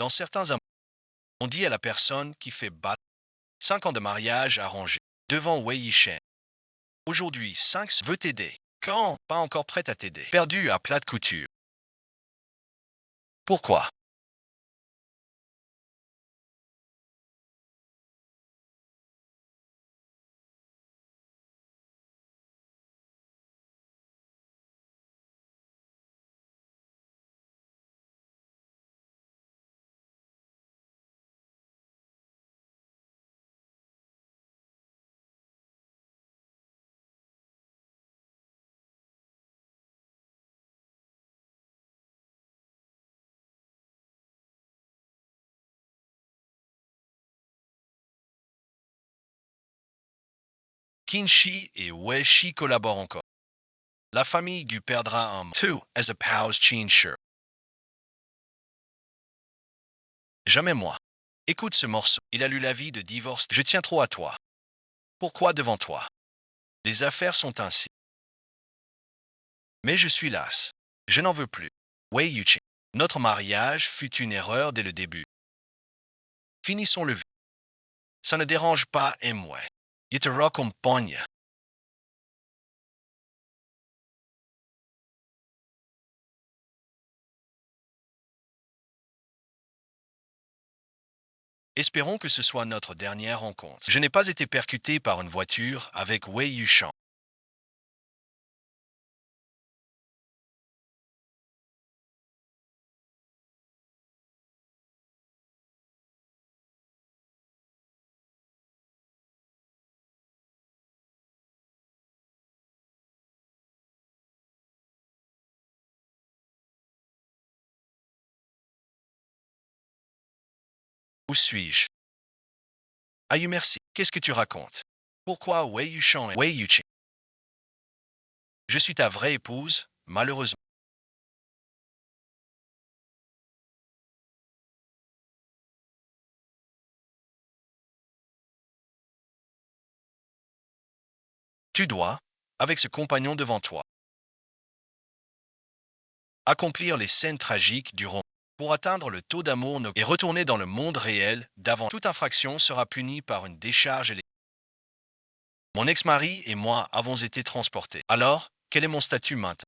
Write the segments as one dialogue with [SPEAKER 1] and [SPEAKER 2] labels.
[SPEAKER 1] Dans certains amours, on dit à la personne qui fait battre 5 ans de mariage arrangé devant Wei Yishen. Aujourd'hui, 5 veut t'aider. Quand pas encore prête à t'aider. Perdu à plat de couture. Pourquoi? Kinshi et Weishi collaborent encore. La famille Gu perdra un two as a pause changer. Jamais moi. Écoute ce morceau. Il a lu la vie de divorce. Je tiens trop à toi. Pourquoi devant toi? Les affaires sont ainsi. Mais je suis las. Je n'en veux plus. Wei Yuqing. Notre mariage fut une erreur dès le début. Finissons le vœu. Ça ne dérange pas et moi. Je te raccompagne. Espérons que ce soit notre dernière rencontre. Je n'ai pas été percuté par une voiture avec Wei Yushang. Où suis-je? Aïe merci. Qu'est-ce que tu racontes? Pourquoi Wei Yushang et Wei Yuqing? Je suis ta vraie épouse, malheureusement. Tu dois, avec ce compagnon devant toi, accomplir les scènes tragiques du roman. Pour atteindre le taux d'amour et retourner dans le monde réel d'avant, toute infraction sera punie par une décharge électrique. Mon ex-mari et moi avons été transportés. Alors, quel est mon statut maintenant?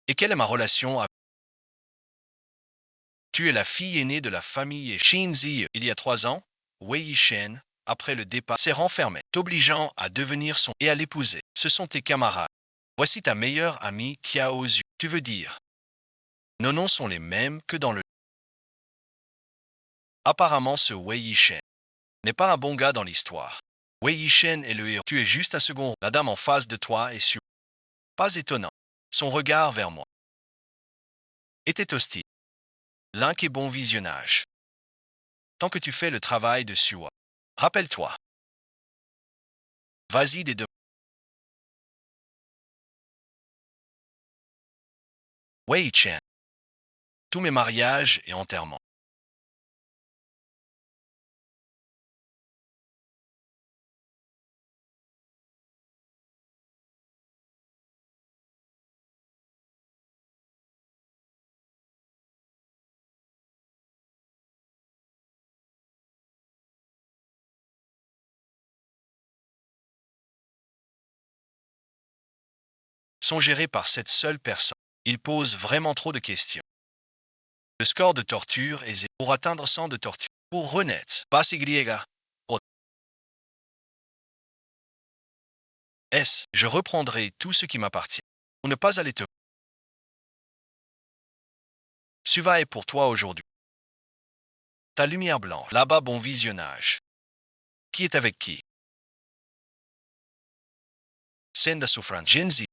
[SPEAKER 1] Et quelle est ma relation avec... Tu es la fille aînée de la famille Shinzi. Il y a 3 ans, Wei Yishen, après le départ, s'est renfermé, t'obligeant à devenir son et à l'épouser. Ce sont tes camarades. Voici ta meilleure amie qui a aux yeux. Tu veux dire, nos noms sont les mêmes que dans le... Apparemment, ce Wei Yishen n'est pas un bon gars dans l'histoire. Wei Yishen est le héros. Tu es juste un second. La dame en face de toi est sur... Pas étonnant. Son regard vers moi était hostile. L'un qui est bon visionnage. Tant que tu fais le travail de Sua. Rappelle-toi. Vas-y des deux. Wei Chen. Tous mes mariages et enterrements sont gérés par cette seule personne. Il pose vraiment trop de questions. Le score de torture est 0 pour atteindre 100 de torture. Pour renaître, passe Y. O- S. Je reprendrai tout ce qui m'appartient. Pour ne pas aller te... Suva est pour toi aujourd'hui. Ta lumière blanche. Là-bas, bon visionnage. Qui est avec qui? Senda souffrance. Genzi.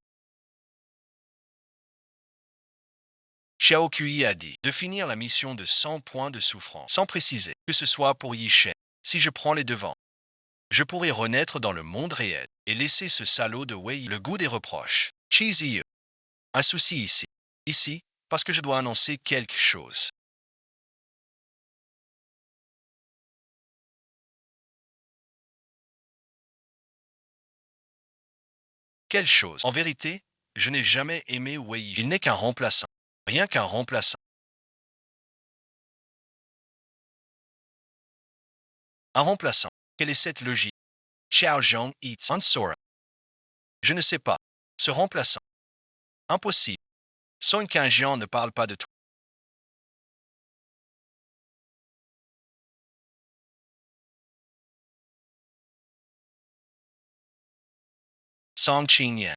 [SPEAKER 1] Xiao Kui a dit de finir la mission de 100 points de souffrance, sans préciser que ce soit pour Yishen. Si je prends les devants, je pourrais renaître dans le monde réel et laisser ce salaud de Wei le goût des reproches. Cheesy. Un souci ici. Ici, parce que je dois annoncer quelque chose. Quelle chose. En vérité, je n'ai jamais aimé Wei Yishen. Il n'est qu'un remplaçant. Rien qu'un remplaçant. Un remplaçant. Quelle est cette logique? Xiao Zhong eats Ansora. Je ne sais pas. Ce remplaçant. Impossible. Song Qingjian ne parle pas de toi. Song Qingyan.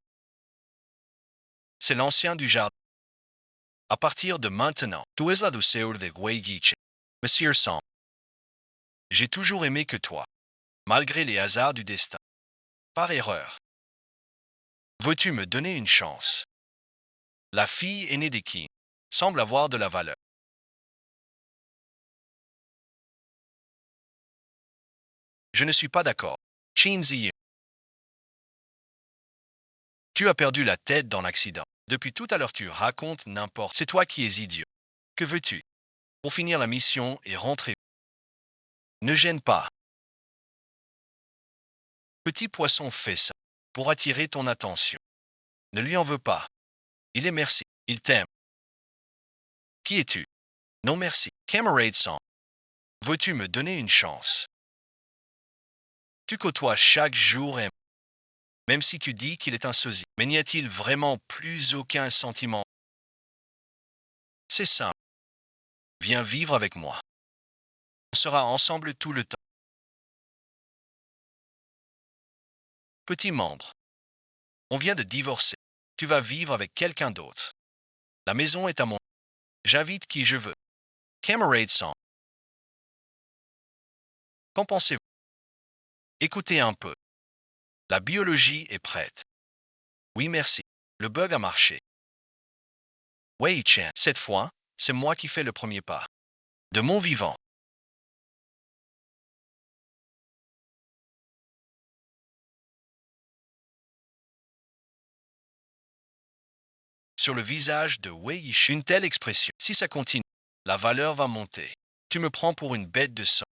[SPEAKER 1] C'est l'ancien du jardin. À partir de maintenant, tu es la douceur de Wei Yishen. Monsieur Song. J'ai toujours aimé que toi, malgré les hasards du destin. Par erreur. Veux-tu me donner une chance? La fille aînée des Qin semble avoir de la valeur. Je ne suis pas d'accord. Qin Ziyu. Tu as perdu la tête dans l'accident. Depuis tout à l'heure tu racontes n'importe. C'est toi qui es idiot. Que veux-tu? Pour finir la mission et rentrer. Ne gêne pas. Petit poisson fait ça. Pour attirer ton attention. Ne lui en veux pas. Il est merci. Il t'aime. Qui es-tu? Non merci. Camarade Song. Veux-tu me donner une chance? Tu côtoies chaque jour et même si tu dis qu'il est un sosie. Mais n'y a-t-il vraiment plus aucun sentiment? C'est simple. Viens vivre avec moi. On sera ensemble tout le temps. Petit membre. On vient de divorcer. Tu vas vivre avec quelqu'un d'autre. La maison est à mon. J'invite qui je veux. Camarade Song. Qu'en pensez-vous? Écoutez un peu. La biologie est prête. Oui, merci. Le bug a marché. Wei Chen, cette fois, c'est moi qui fais le premier pas. De mon vivant. Sur le visage de Wei Yishen, une telle expression. Si ça continue, la valeur va monter. Tu me prends pour une bête de sang.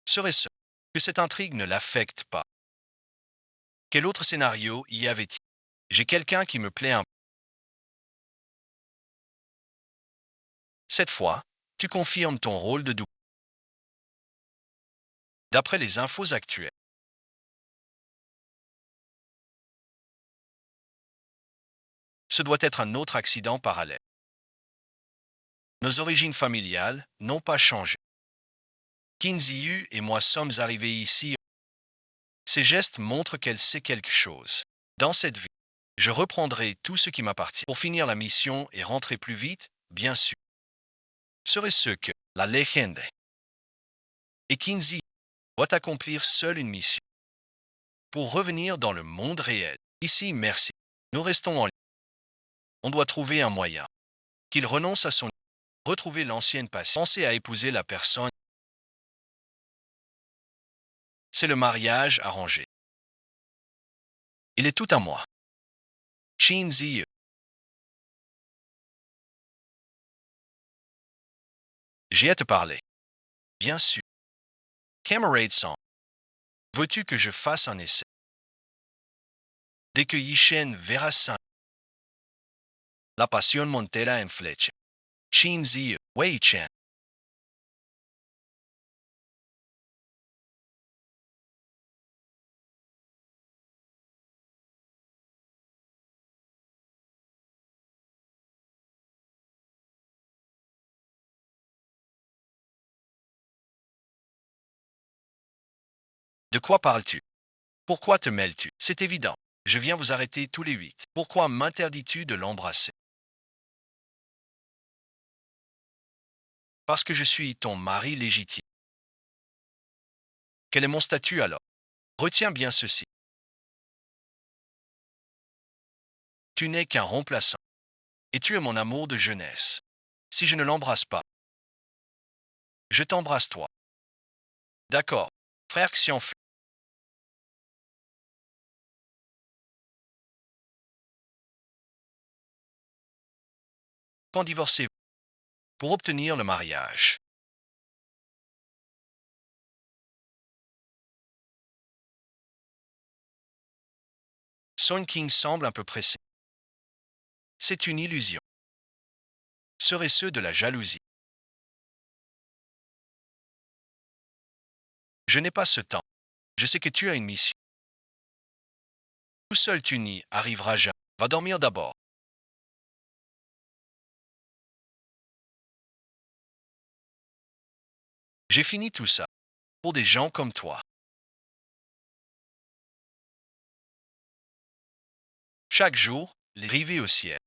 [SPEAKER 1] Serait-ce que cette intrigue ne l'affecte pas? Quel autre scénario y avait-il? J'ai quelqu'un qui me plaît un peu. Cette fois, tu confirmes ton rôle de double. D'après les infos actuelles, ce doit être un autre accident parallèle. Nos origines familiales n'ont pas changé. Qin Ziyu et moi sommes arrivés ici. Ces gestes montrent qu'elle sait quelque chose. Dans cette vie, je reprendrai tout ce qui m'appartient pour finir la mission et rentrer plus vite, bien sûr. Serait-ce que la légende et Qin Ziyu doit accomplir seule une mission pour revenir dans le monde réel. Ici, merci. Nous restons en ligne. On doit trouver un moyen qu'il renonce à son retrouver l'ancienne passion. Penser à épouser la personne. C'est le mariage arrangé. Il est tout à moi. Qin Ziyu. J'ai à te parler. Bien sûr. Camarade Song. Veux-tu que je fasse un essai? Dès que Yishen verra ça, la passion montera en flèche. Qin Ziyu, Wei Chen. De quoi parles-tu? Pourquoi te mêles-tu? C'est évident. Je viens vous arrêter tous les 8. Pourquoi m'interdis-tu de l'embrasser? Parce que je suis ton mari légitime. Quel est mon statut alors? Retiens bien ceci. Tu n'es qu'un remplaçant. Et tu es mon amour de jeunesse. Si je ne l'embrasse pas, je t'embrasse toi. D'accord. Frère Xianfu. Quand divorcez-vous? Pour obtenir le mariage. Son King semble un peu pressé. C'est une illusion. Serait-ce de la jalousie? Je n'ai pas ce temps. Je sais que tu as une mission. Tout seul tu n'y arriveras jamais. Va dormir d'abord. J'ai fini tout ça. Pour des gens comme toi. Chaque jour, les rivets au ciel.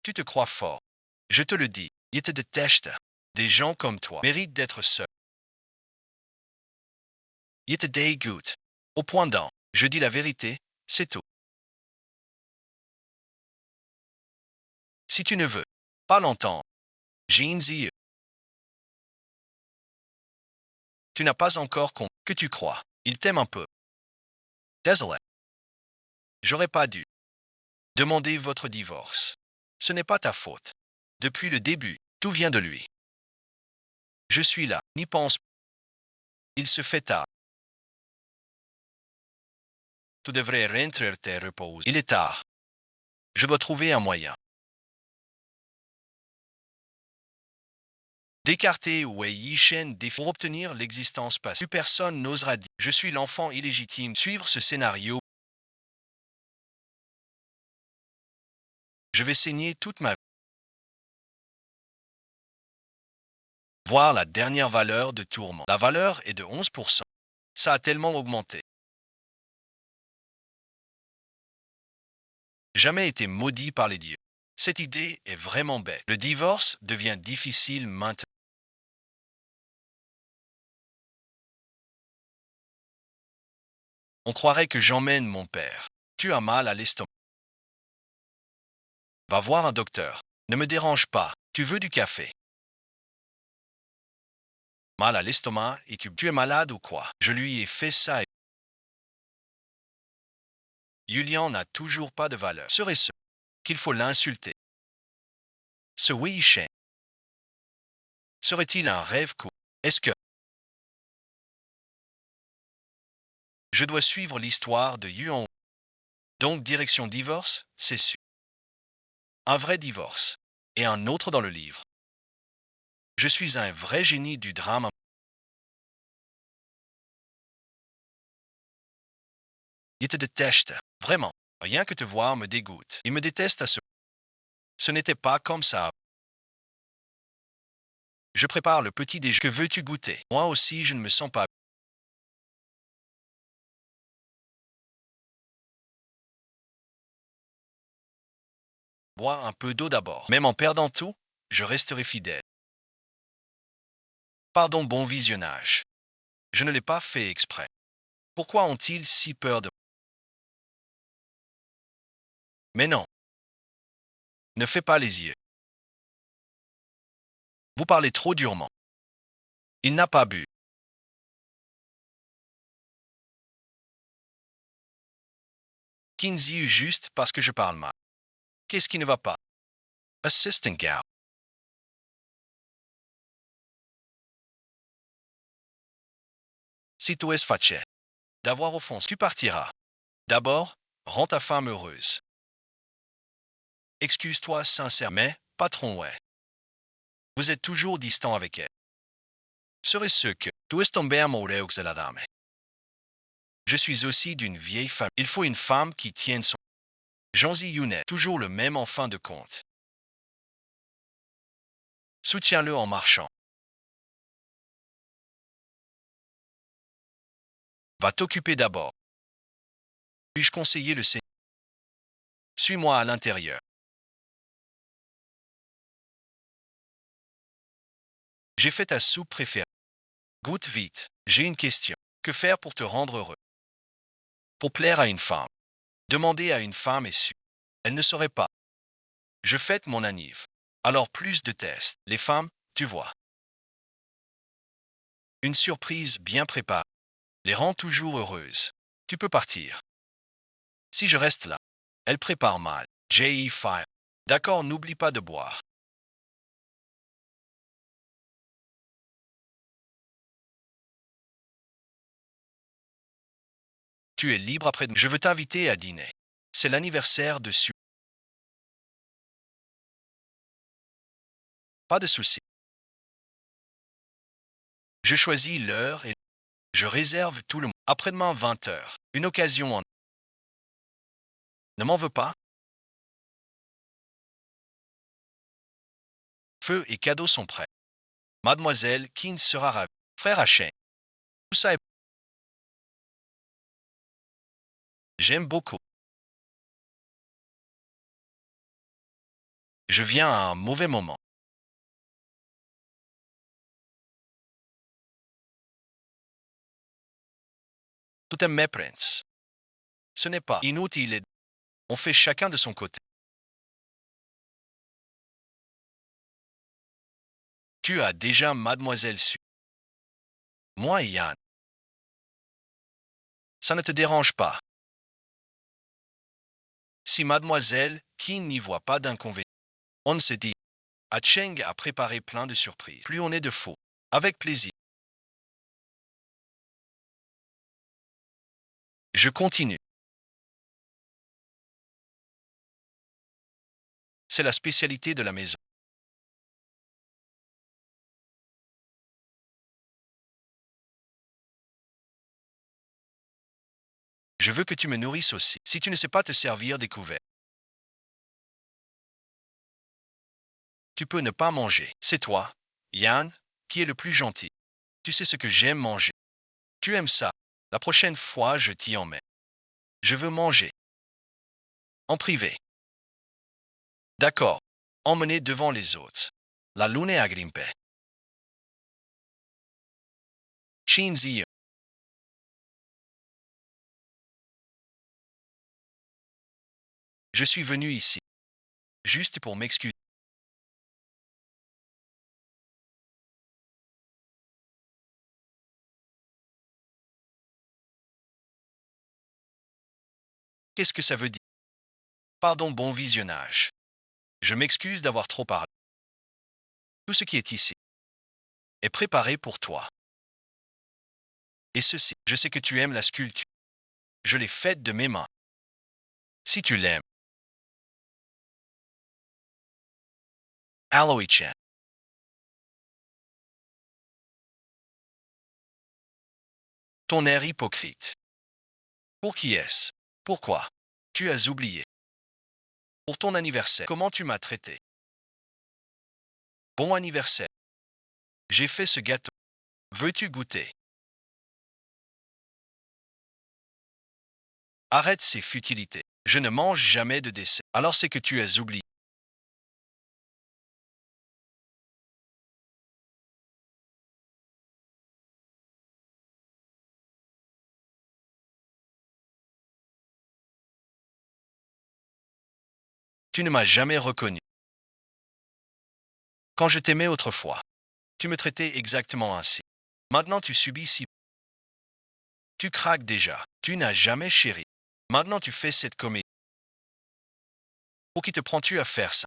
[SPEAKER 1] Tu te crois fort. Je te le dis, ils te détestent. Des gens comme toi méritent d'être seuls. Ils te dégoûtent. Au point d'en, je dis la vérité, c'est tout. Si tu ne veux pas l'entendre, Jean Ziyu, tu n'as pas encore compris que tu crois. Il t'aime un peu. Désolé. J'aurais pas dû demander votre divorce. Ce n'est pas ta faute. Depuis le début, tout vient de lui. Je suis là, n'y pense pas. Il se fait tard. Tu devrais rentrer te reposer. Il est tard. Je dois trouver un moyen d'écarter Wei Yishen pour obtenir l'existence passée. Plus personne n'osera dire je suis l'enfant illégitime. Suivre ce scénario, je vais saigner toute ma vie. Voir la dernière valeur de tourment. La valeur est de 11%. Ça a tellement augmenté. Jamais été maudit par les dieux. Cette idée est vraiment bête. Le divorce devient difficile maintenant. On croirait que j'emmène mon père. Tu as mal à l'estomac. Va voir un docteur. Ne me dérange pas. Tu veux du café. Mal à l'estomac et tu es malade ou quoi? Je lui ai fait ça et Julian n'a toujours pas de valeur. Serait-ce qu'il faut l'insulter? Ce Wei Shen serait-il un rêve court? Est-ce que je dois suivre l'histoire de Yuan? Donc direction divorce, c'est sûr. Un vrai divorce. Et un autre dans le livre. Je suis un vrai génie du drame. Il te déteste. Vraiment. Rien que te voir me dégoûte. Il me déteste à ce point. Ce n'était pas comme ça. Je prépare le petit déjeuner. Que veux-tu goûter? Moi aussi, je ne me sens pas. Bois un peu d'eau d'abord. Même en perdant tout, je resterai fidèle. Pardon, bon visionnage. Je ne l'ai pas fait exprès. Pourquoi ont-ils si peur de moi? Mais non. Ne fais pas les yeux. Vous parlez trop durement. Il n'a pas bu. Kinsey juste parce que je parle mal. Qu'est-ce qui ne va pas? Assistant gal. Si tu es fâché d'avoir offensé, tu partiras. D'abord, rends ta femme heureuse. Excuse-toi sincèrement, mais, patron, ouais. Vous êtes toujours distant avec elle. Serait-ce que tu es tombé amoureux de la dame? Je suis aussi d'une vieille femme. Il faut une femme qui tienne son. Jean-Zi Younet, toujours le même en fin de compte. Soutiens-le en marchant. Va t'occuper d'abord. Puis-je conseiller le Seigneur? Suis-moi à l'intérieur. J'ai fait ta soupe préférée. Goûte vite. J'ai une question. Que faire pour te rendre heureux? Pour plaire à une femme. Demander à une femme est sûr. Elle ne saurait pas. Je fête mon anniv. Alors plus de tests. Les femmes, tu vois. Une surprise bien préparée les rend toujours heureuses. Tu peux partir. Si je reste là, elle prépare mal. J.E. File. D'accord, n'oublie pas de boire. Tu es libre après. Je veux t'inviter à dîner. C'est l'anniversaire de Sue. Pas de souci. Je choisis l'heure et je réserve tout le monde. Après-demain 20 heures. Une occasion en... Ne m'en veux pas. Feu et cadeaux sont prêts. Mademoiselle Keane sera ravie. Frère Hachin. Tout ça est... J'aime beaucoup. Je viens à un mauvais moment. Tout est mes princes. Ce n'est pas inutile. On fait chacun de son côté. Tu as déjà Mademoiselle Sue. Moi et Yann. Ça ne te dérange pas. Si Mademoiselle Keane n'y voit pas d'inconvénient, on se dit. Cheng a préparé plein de surprises. Plus on est de faux. Avec plaisir. Je continue. C'est la spécialité de la maison. Je veux que tu me nourrisses aussi. Si tu ne sais pas te servir des couverts, tu peux ne pas manger. C'est toi, Yann, qui est le plus gentil. Tu sais ce que j'aime manger. Tu aimes ça. La prochaine fois, je t'y emmène. Je veux manger. En privé. D'accord. Emmener devant les autres. La lune a grimpé. Shinzi. Je suis venu ici. Juste pour m'excuser. Qu'est-ce que ça veut dire? Pardon, bon visionnage. Je m'excuse d'avoir trop parlé. Tout ce qui est ici est préparé pour toi. Et ceci, je sais que tu aimes la sculpture. Je l'ai faite de mes mains. Si tu l'aimes. Aloy-chan. Ton air hypocrite. Pour qui est-ce? Pourquoi? Tu as oublié. Pour ton anniversaire, comment tu m'as traité? Bon anniversaire. J'ai fait ce gâteau. Veux-tu goûter? Arrête ces futilités. Je ne mange jamais de dessert. Alors c'est que tu as oublié. Tu ne m'as jamais reconnu. Quand je t'aimais autrefois, tu me traitais exactement ainsi. Maintenant tu subis si... Tu craques déjà. Tu n'as jamais chéri. Maintenant tu fais cette comédie. Pour qui te prends-tu à faire ça?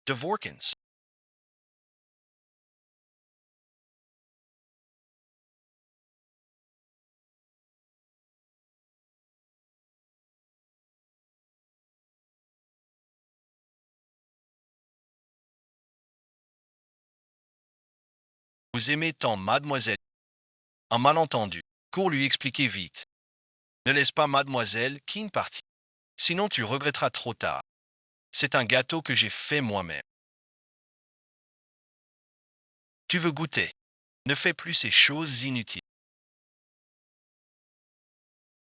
[SPEAKER 1] De Vorkins. Vous aimez tant mademoiselle. Un malentendu. Cours lui expliquer vite. Ne laisse pas mademoiselle Keane partir. Sinon tu regretteras trop tard. C'est un gâteau que j'ai fait moi-même. Tu veux goûter? Ne fais plus ces choses inutiles.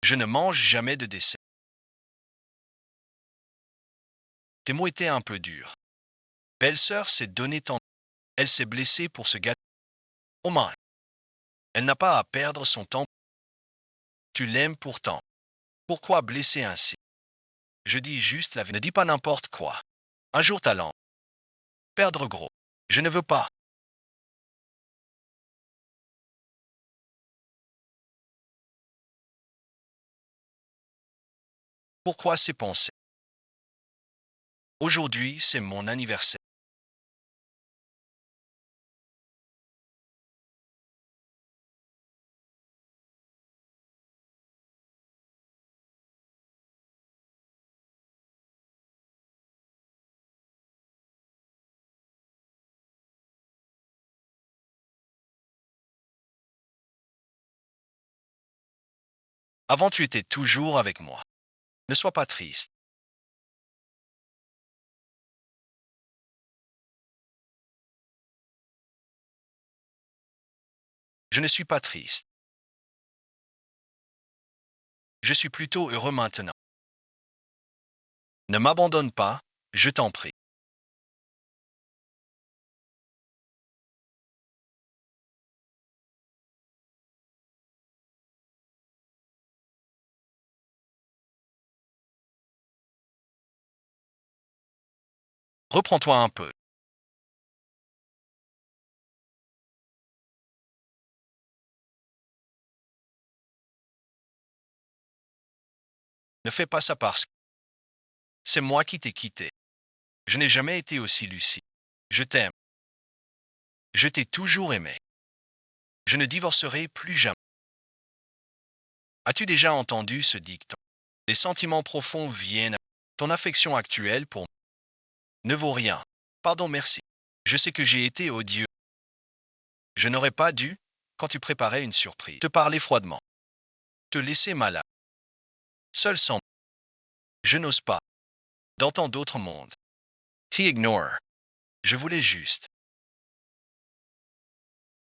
[SPEAKER 1] Je ne mange jamais de dessert. Tes mots étaient un peu durs. Belle-sœur s'est donné tant. Elle s'est blessée pour ce gâteau. Oh my. Elle n'a pas à perdre son temps. Tu l'aimes pourtant. Pourquoi blesser ainsi? Je dis juste la vérité. Ne dis pas n'importe quoi. Un jour talent. Perdre gros. Je ne veux pas. Pourquoi ces pensées? Aujourd'hui, c'est mon anniversaire. Avant, tu étais toujours avec moi. Ne sois pas triste. Je ne suis pas triste. Je suis plutôt heureux maintenant. Ne m'abandonne pas, je t'en prie. Reprends-toi un peu. Ne fais pas ça parce que c'est moi qui t'ai quitté. Je n'ai jamais été aussi lucide. Je t'aime. Je t'ai toujours aimé. Je ne divorcerai plus jamais. As-tu déjà entendu ce dicton? Les sentiments profonds viennent. Ton affection actuelle pour moi ne vaut rien. Pardon, merci. Je sais que j'ai été odieux. Je n'aurais pas dû, quand tu préparais une surprise, te parler froidement, te laisser malade, seul sans moi. Je n'ose pas. Dans tant d'autres mondes. T'ignore. Je voulais juste.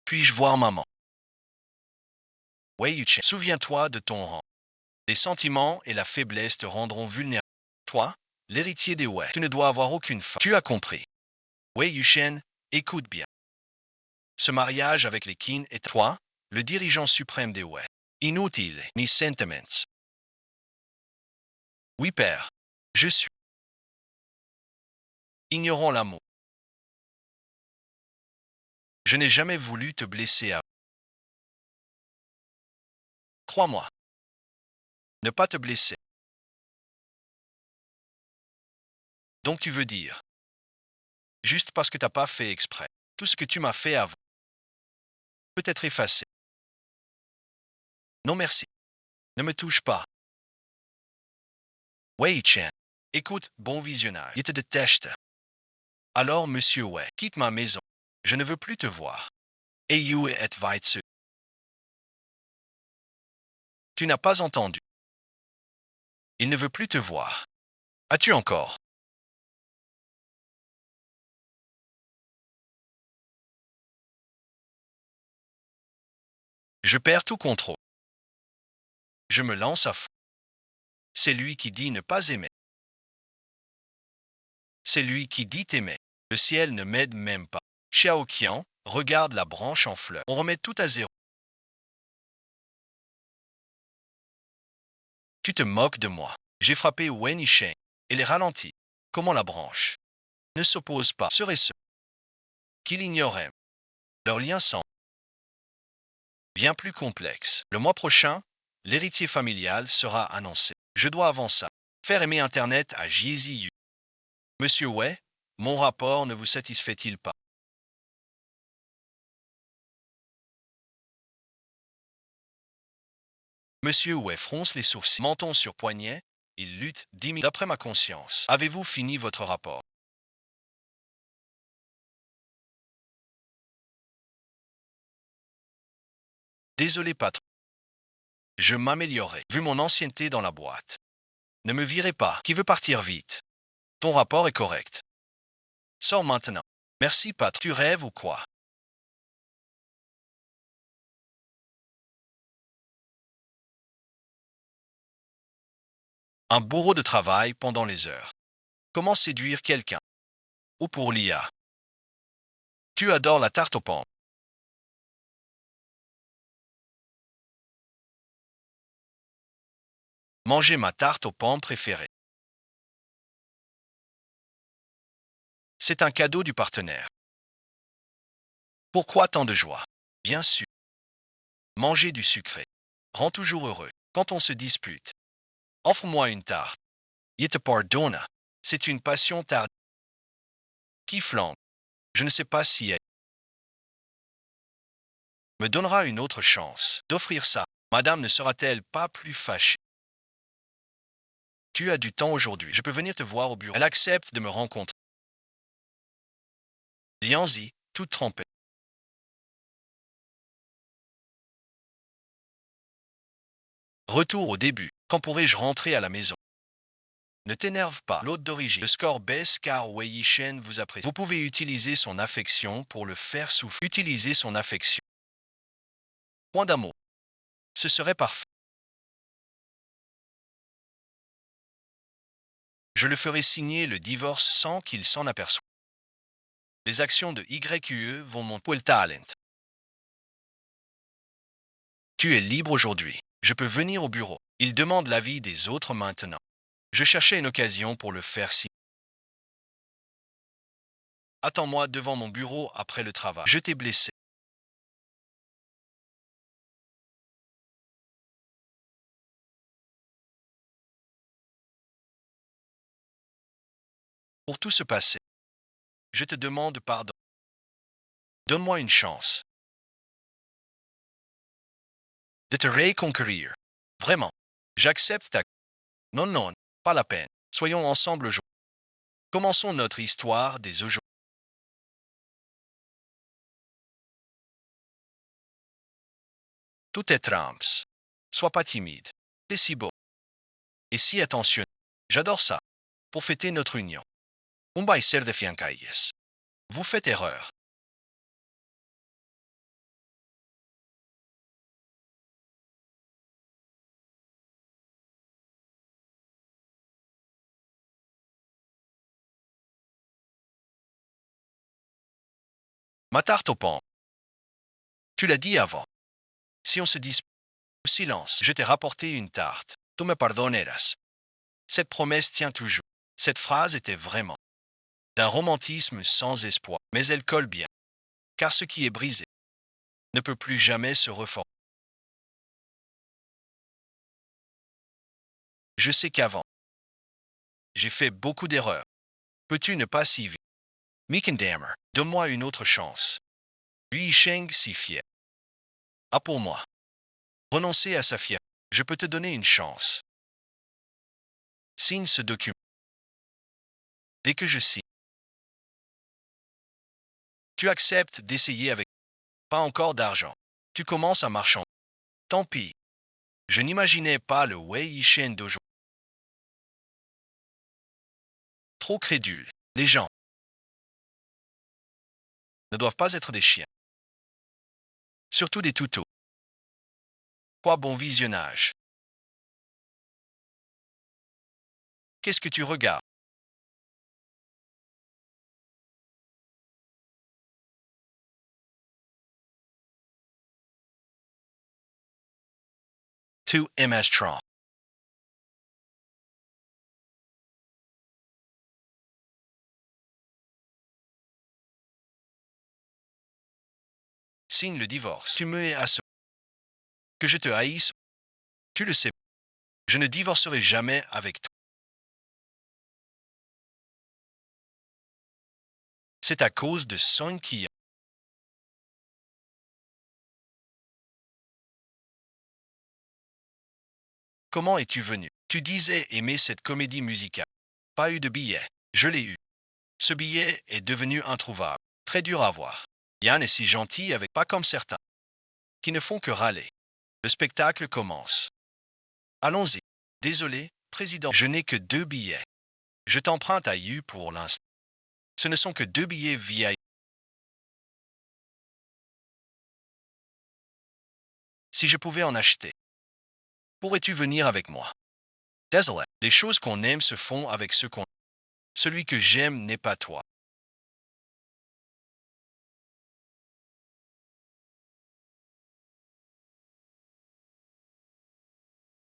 [SPEAKER 1] Puis-je voir maman? Wei Yuchen. Souviens-toi de ton rang. Les sentiments et la faiblesse te rendront vulnérable. Toi, l'héritier des Wei, tu ne dois avoir aucune femme. Tu as compris. Wei Yuchen, écoute bien. Ce mariage avec les Qin est toi, le dirigeant suprême des Wei. Inutile, ni sentiments. Oui, père. Je suis. Ignorons l'amour. Je n'ai jamais voulu te blesser à. Crois-moi. Ne pas te blesser. Donc tu veux dire. Juste parce que t'as pas fait exprès. Tout ce que tu m'as fait avant peut être effacé. Non merci. Ne me touche pas. Wei Chen. Écoute, bon visionnage. Il te déteste. Alors, monsieur Wei, quitte ma maison. Je ne veux plus te voir. Et you et Weitzu. Tu n'as pas entendu. Il ne veut plus te voir. As-tu encore? Je perds tout contrôle. Je me lance à fond. C'est lui qui dit ne pas aimer. C'est lui qui dit aimer. Le ciel ne m'aide même pas. Xiao Qian, regarde la branche en fleurs. On remet tout à zéro. Tu te moques de moi. J'ai frappé Wen Yisheng et les ralentis. Comment la branche ne s'oppose pas. Serait-ce qu'il ignorait. Leur lien semble bien plus complexe. Le mois prochain, l'héritier familial sera annoncé. Je dois avant ça faire aimer Internet à Jizi Yu. Monsieur Wei, mon rapport ne vous satisfait-il pas? Monsieur Wei fronce les sourcils, menton sur poignet, il lutte 10 000 d'après ma conscience. Avez-vous fini votre rapport? Désolé patron, je m'améliorerai, vu mon ancienneté dans la boîte. Ne me virez pas, qui veut partir vite. Ton rapport est correct. Sors maintenant. Merci patron. Tu rêves ou quoi? Un bourreau de travail pendant les heures. Comment séduire quelqu'un? Ou pour l'IA. Tu adores la tarte aux pommes. Manger ma tarte aux pommes préférée. C'est un cadeau du partenaire. Pourquoi tant de joie? Bien sûr. Manger du sucré rend toujours heureux. Quand on se dispute, offre-moi une tarte. Il te pardonne. C'est une passion tardive qui flambe. Je ne sais pas si elle me donnera une autre chance d'offrir ça. Madame ne sera-t-elle pas plus fâchée? Tu as du temps aujourd'hui. Je peux venir te voir au bureau. Elle accepte de me rencontrer. Lianzi, toute trempée. Retour au début. Quand pourrai-je rentrer à la maison? Ne t'énerve pas. L'hôte d'origine. Le score baisse car Wei Yishen vous apprécie. Vous pouvez utiliser son affection pour le faire souffler. Utilisez son affection. Point d'amour. Ce serait parfait. Je le ferai signer le divorce sans qu'il s'en aperçoive. Les actions de YQE vont monter le talent. Tu es libre aujourd'hui. Je peux venir au bureau. Il demande l'avis des autres maintenant. Je cherchais une occasion pour le faire signer. Attends-moi devant mon bureau après le travail. Je t'ai blessé. Pour tout ce passé, je te demande pardon. Donne-moi une chance de te reconquérir. Vraiment. J'accepte ta... Non, non, pas la peine. Soyons ensemble aujourd'hui. Commençons notre histoire dès aujourd'hui. Tout est trams. Sois pas timide. T'es si beau. Et si attentionné. J'adore ça. Pour fêter notre union. Un va ser de fiancailles. Vous faites erreur. Ma tarte aux pommes. Tu l'as dit avant. Si on se dispute, silence, je t'ai rapporté une tarte. Tu me pardonneras. Cette promesse tient toujours. Cette phrase était vraiment d'un romantisme sans espoir, mais elle colle bien. Car ce qui est brisé ne peut plus jamais se reformer. Je sais qu'avant, j'ai fait beaucoup d'erreurs. Peux-tu ne pas s'y vivre? Mikendammer, donne-moi une autre chance. Lui Sheng si fier. Ah pour moi. Renoncer à sa fierté. Je peux te donner une chance. Signe ce document. Dès que je signe, tu acceptes d'essayer avec pas encore d'argent. Tu commences à marchander. Tant pis. Je n'imaginais pas le Wei Yishen d'aujourd'hui. Trop crédule. Les gens ne doivent pas être des chiens. Surtout des toutos. Quoi bon visionnage. Qu'est-ce que tu regardes? Tu MS Tron. Signe le divorce. Tu me hais à ce que je te haïsse. Tu le sais. Je ne divorcerai jamais avec toi. C'est à cause de Son qui... Comment es-tu venu? Tu disais aimer cette comédie musicale. Pas eu de billet. Je l'ai eu. Ce billet est devenu introuvable. Très dur à voir. Yann est si gentil avec pas comme certains, qui ne font que râler. Le spectacle commence. Allons-y. Désolé, président, je n'ai que 2 billets. Je t'emprunte à You pour l'instant. Ce ne sont que 2 billets VIP. Si je pouvais en acheter, pourrais-tu venir avec moi? Désolé. Les choses qu'on aime se font avec ceux qu'on... Celui que j'aime n'est pas toi.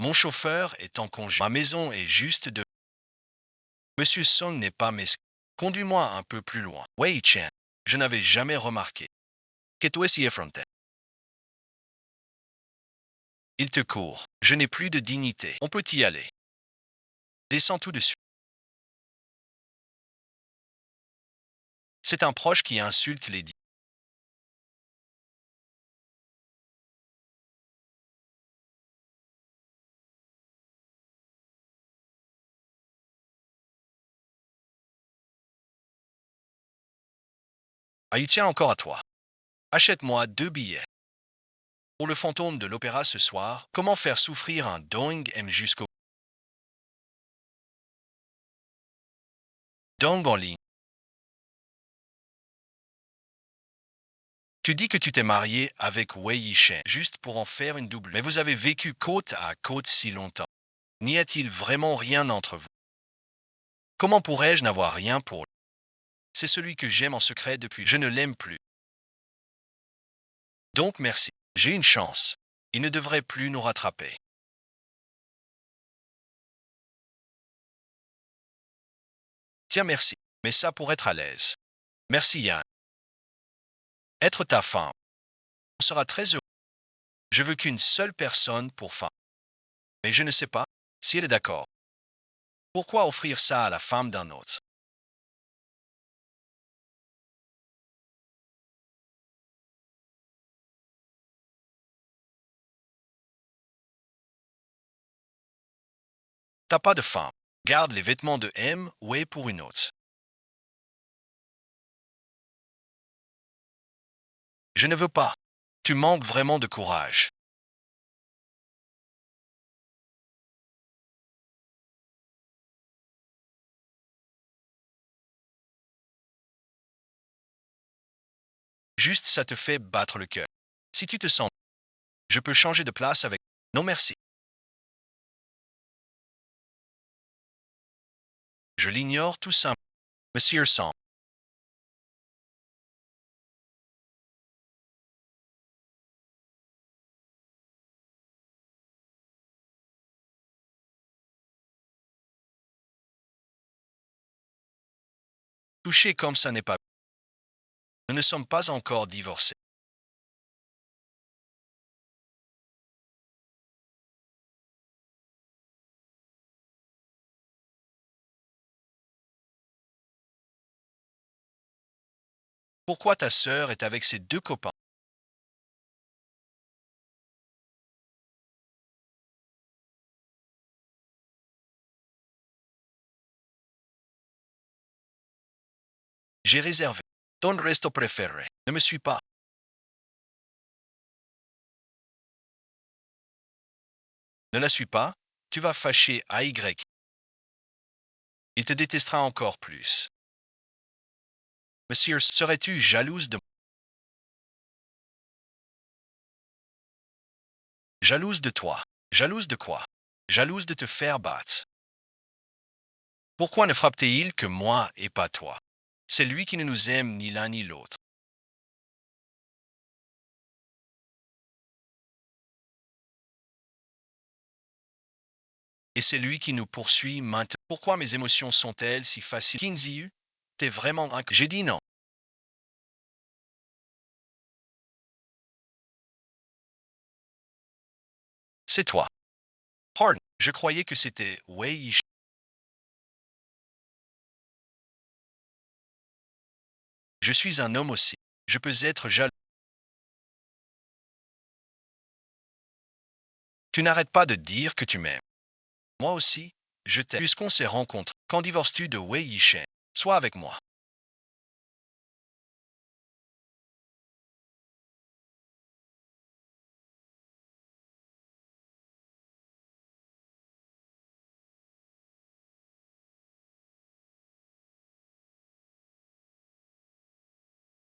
[SPEAKER 1] Mon chauffeur est en congé. Ma maison est juste de... Monsieur Song n'est pas mesquin. Conduis-moi un peu plus loin. Wei Chen, je n'avais jamais remarqué. Que tu es si effronté. Il te court. Je n'ai plus de dignité. On peut y aller. Descends tout de suite. C'est un proche qui insulte les dits. Ah, il tient encore à toi. Achète-moi 2 billets. Pour le fantôme de l'opéra ce soir, comment faire souffrir un Dong M jusqu'au Dong en ligne. Tu dis que tu t'es marié avec Wei Yishen juste pour en faire une double. Mais vous avez vécu côte à côte si longtemps. N'y a-t-il vraiment rien entre vous? Comment pourrais-je n'avoir rien pour lui? C'est celui que j'aime en secret depuis. Je ne l'aime plus. Donc merci. J'ai une chance. Il ne devrait plus nous rattraper. Tiens, merci. Mais ça pour être à l'aise. Merci Yann. Être ta femme. On sera très heureux. Je veux qu'une seule personne pour femme. Mais je ne sais pas si elle est d'accord. Pourquoi offrir ça à la femme d'un autre? T'as pas de femme. Garde les vêtements de M ou est pour une autre. Je ne veux pas. Tu manques vraiment de courage. Juste ça te fait battre le cœur. Si tu te sens, je peux changer de place avec. Non merci. Je l'ignore tout simplement. Monsieur sans. Toucher comme ça n'est pas. Nous ne sommes pas encore divorcés. Pourquoi ta sœur est avec ses deux copains? J'ai réservé. Ton resto préféré. Ne me suis pas. Ne la suis pas. Tu vas fâcher à Y. Il te détestera encore plus. Monsieur, serais-tu jalouse de moi? Jalouse de toi? Jalouse de quoi? Jalouse de te faire battre? Pourquoi ne frappe-t-il que moi et pas toi? C'est lui qui ne nous aime ni l'un ni l'autre. Et c'est lui qui nous poursuit maintenant. Pourquoi mes émotions sont-elles si faciles? Kinziu, t'es vraiment un... J'ai dit non. C'est toi. Pardon, je croyais que c'était Wei Yish. Je suis un homme aussi. Je peux être jaloux. Tu n'arrêtes pas de dire que tu m'aimes. Moi aussi, je t'aime. Puisqu'on s'est rencontrés, quand divorces-tu de Wei Yishen? Sois avec moi.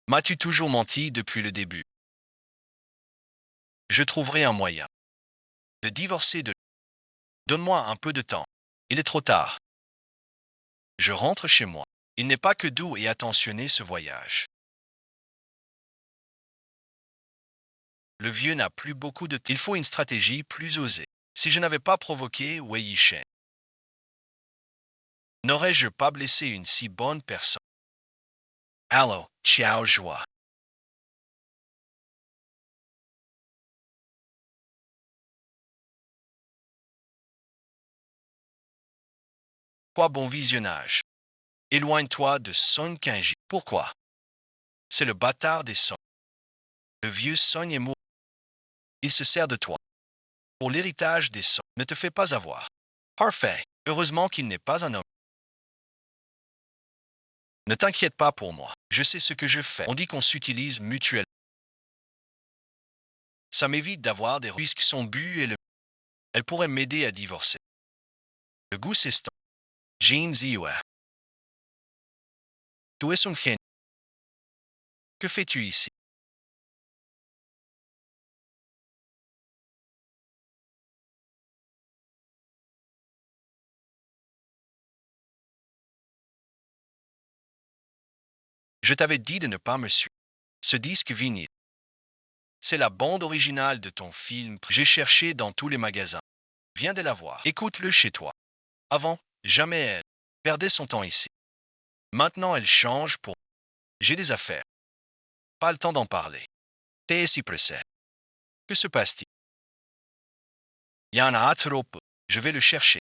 [SPEAKER 1] M'as-tu toujours menti depuis le début? Je trouverai un moyen de divorcer de... Donne-moi un peu de temps. Il est trop tard. Je rentre chez moi. Il n'est pas que doux et attentionné ce voyage. Le vieux n'a plus beaucoup de temps. Il faut une stratégie plus osée. Si je n'avais pas provoqué Wei Yishen, n'aurais-je pas blessé une si bonne personne? Allô, ciao joie. Quoi bon visionnage. Éloigne-toi de Son Kinji. Pourquoi? C'est le bâtard des sons. Le vieux Son est mort. Il se sert de toi. Pour l'héritage des sons. Ne te fais pas avoir. Parfait. Heureusement qu'il n'est pas un homme. Ne t'inquiète pas pour moi. Je sais ce que je fais. On dit qu'on s'utilise mutuellement. Ça m'évite d'avoir des puisque son but est le... Elle pourrait m'aider à divorcer. Le goût s'estompe. Jean Ziwa. Tu es son chien. Que fais-tu ici? Je t'avais dit de ne pas me suivre. Ce disque vinyle. C'est la bande originale de ton film. J'ai cherché dans tous les magasins. Viens de la voir. Écoute-le chez toi. Avant, jamais elle perdait son temps ici. Maintenant, elle change pour... J'ai des affaires. Pas le temps d'en parler. T'es si pressé. Que se passe-t-il? Il y en a trop peu. Je vais le chercher.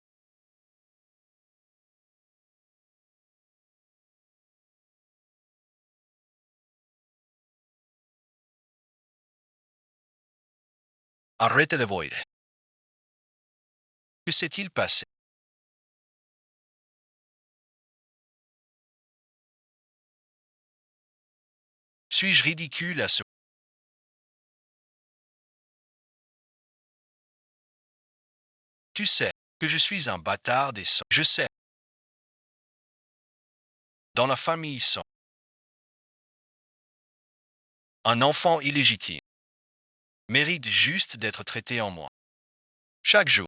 [SPEAKER 1] Arrête de voir. Que s'est-il passé? Suis-je ridicule à ce... Tu sais que je suis un bâtard des sons. Je sais. Dans la famille son. Un enfant illégitime mérite juste d'être traité en moi. Chaque jour.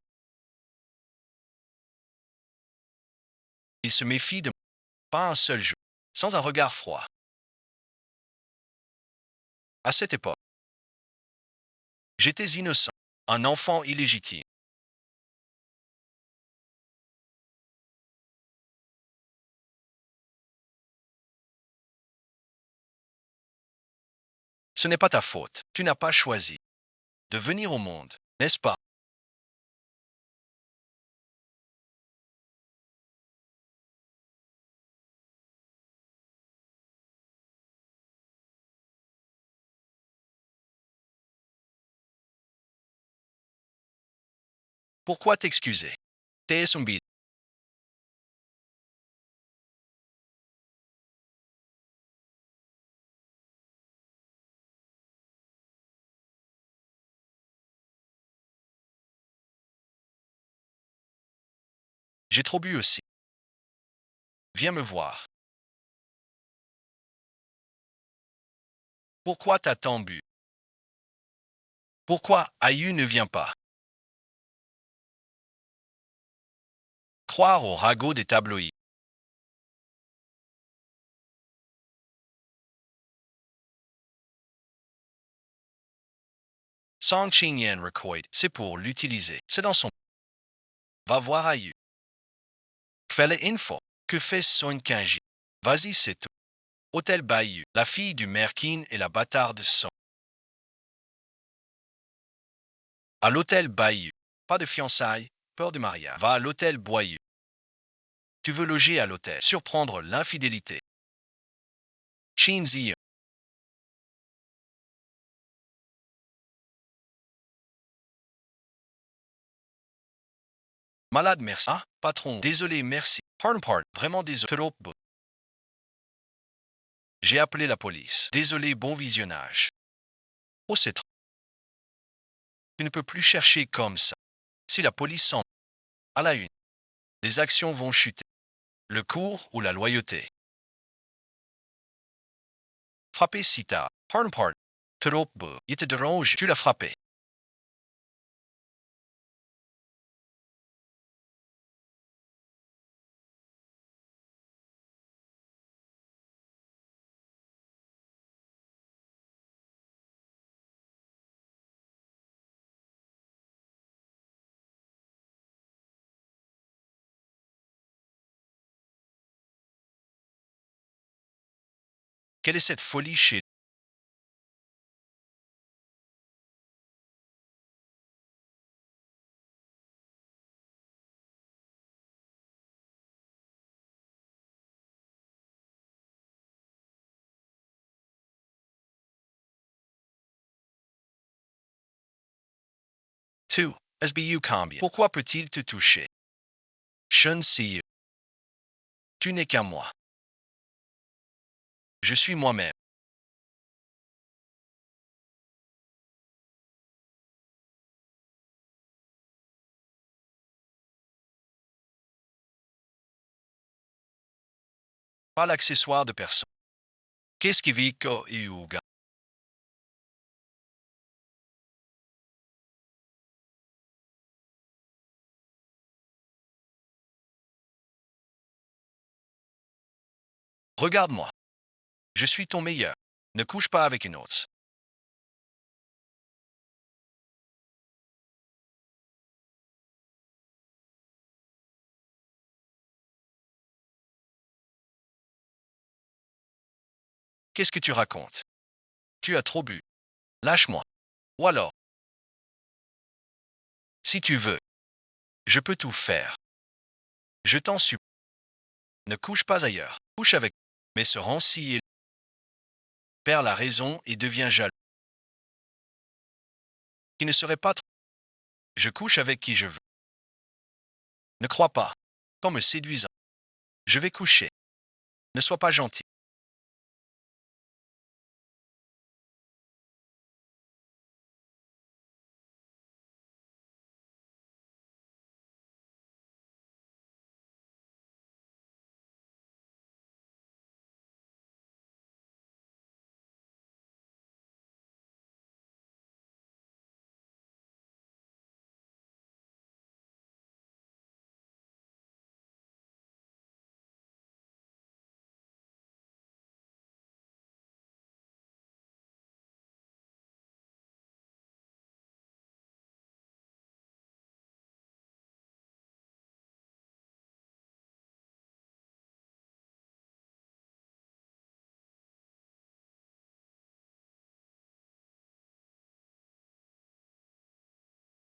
[SPEAKER 1] Il se méfie de moi. Pas un seul jour. Sans un regard froid. À cette époque, j'étais innocent. Un enfant illégitime. Ce n'est pas ta faute. Tu n'as pas choisi de venir au monde, n'est-ce pas? Pourquoi t'excuser? T'es son bide. J'ai trop bu aussi. Viens me voir. Pourquoi t'as tant bu? Pourquoi Ayu ne vient pas? Croire au ragot des tabloïds. Song Yen Record, c'est pour l'utiliser. C'est dans son... Va voir Ayu. Fais info. Que fait Son Kanji? Vas-y, c'est tout. Hôtel Bayou. La fille du Merkin et la bâtarde Son. À l'hôtel Bayou. Pas de fiançailles, peur de mariage. Va à l'hôtel Boyou. Tu veux loger à l'hôtel. Surprendre l'infidélité. Shinzi. Malade, merci. Ah, patron. Désolé, merci. Pardon. Vraiment désolé. Trop beau. J'ai appelé la police. Désolé, bon visionnage. Oh, c'est trop. Tu ne peux plus chercher comme ça. Si la police s'en... À la une. Les actions vont chuter. Le cours ou la loyauté. Frapper si tard. Pardon. Trop beau. Il te dérange. Tu l'as frappé. Quelle est cette folie chez... Tu, SBU combien? Pourquoi peut-il te toucher? Je ne sais. Tu n'es qu'à moi. Je suis moi-même. pas l'accessoire de personne. Qu'est-ce qui vit Yuga? Regarde-moi. Je suis ton meilleur. Ne couche pas avec une autre. Qu'est-ce que tu racontes? Tu as trop bu. Lâche-moi. Ou alors, si tu veux, je peux tout faire. Je t'en supplie. Ne couche pas ailleurs. Couche avec. Mais se rend si il perd la raison et devient jaloux. Qui ne serait pas trop. Je couche avec qui je veux. Ne crois pas. Qu'en me séduisant, je vais coucher. Ne sois pas gentil.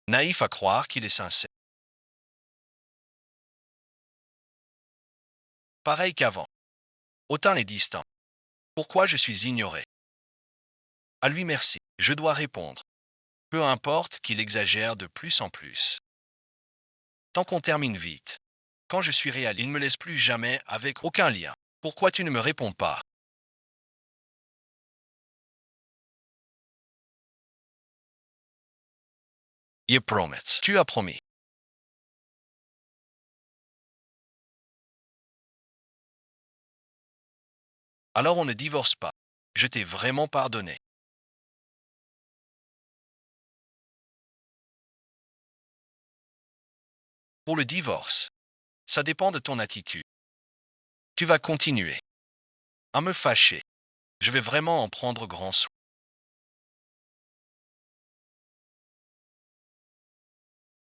[SPEAKER 1] Naïf à croire qu'il est sincère. Pareil qu'avant. Autant les distants. Pourquoi je suis ignoré? À lui merci. Je dois répondre. Peu importe qu'il exagère de plus en plus. Tant qu'on termine vite. Quand je suis réel, il ne me laisse plus jamais avec aucun lien. Pourquoi tu ne me réponds pas? You promise. Tu as promis. Alors on ne divorce pas. Je t'ai vraiment pardonné. Pour le divorce, ça dépend de ton attitude. Tu vas continuer à me fâcher. Je vais vraiment en prendre grand soin.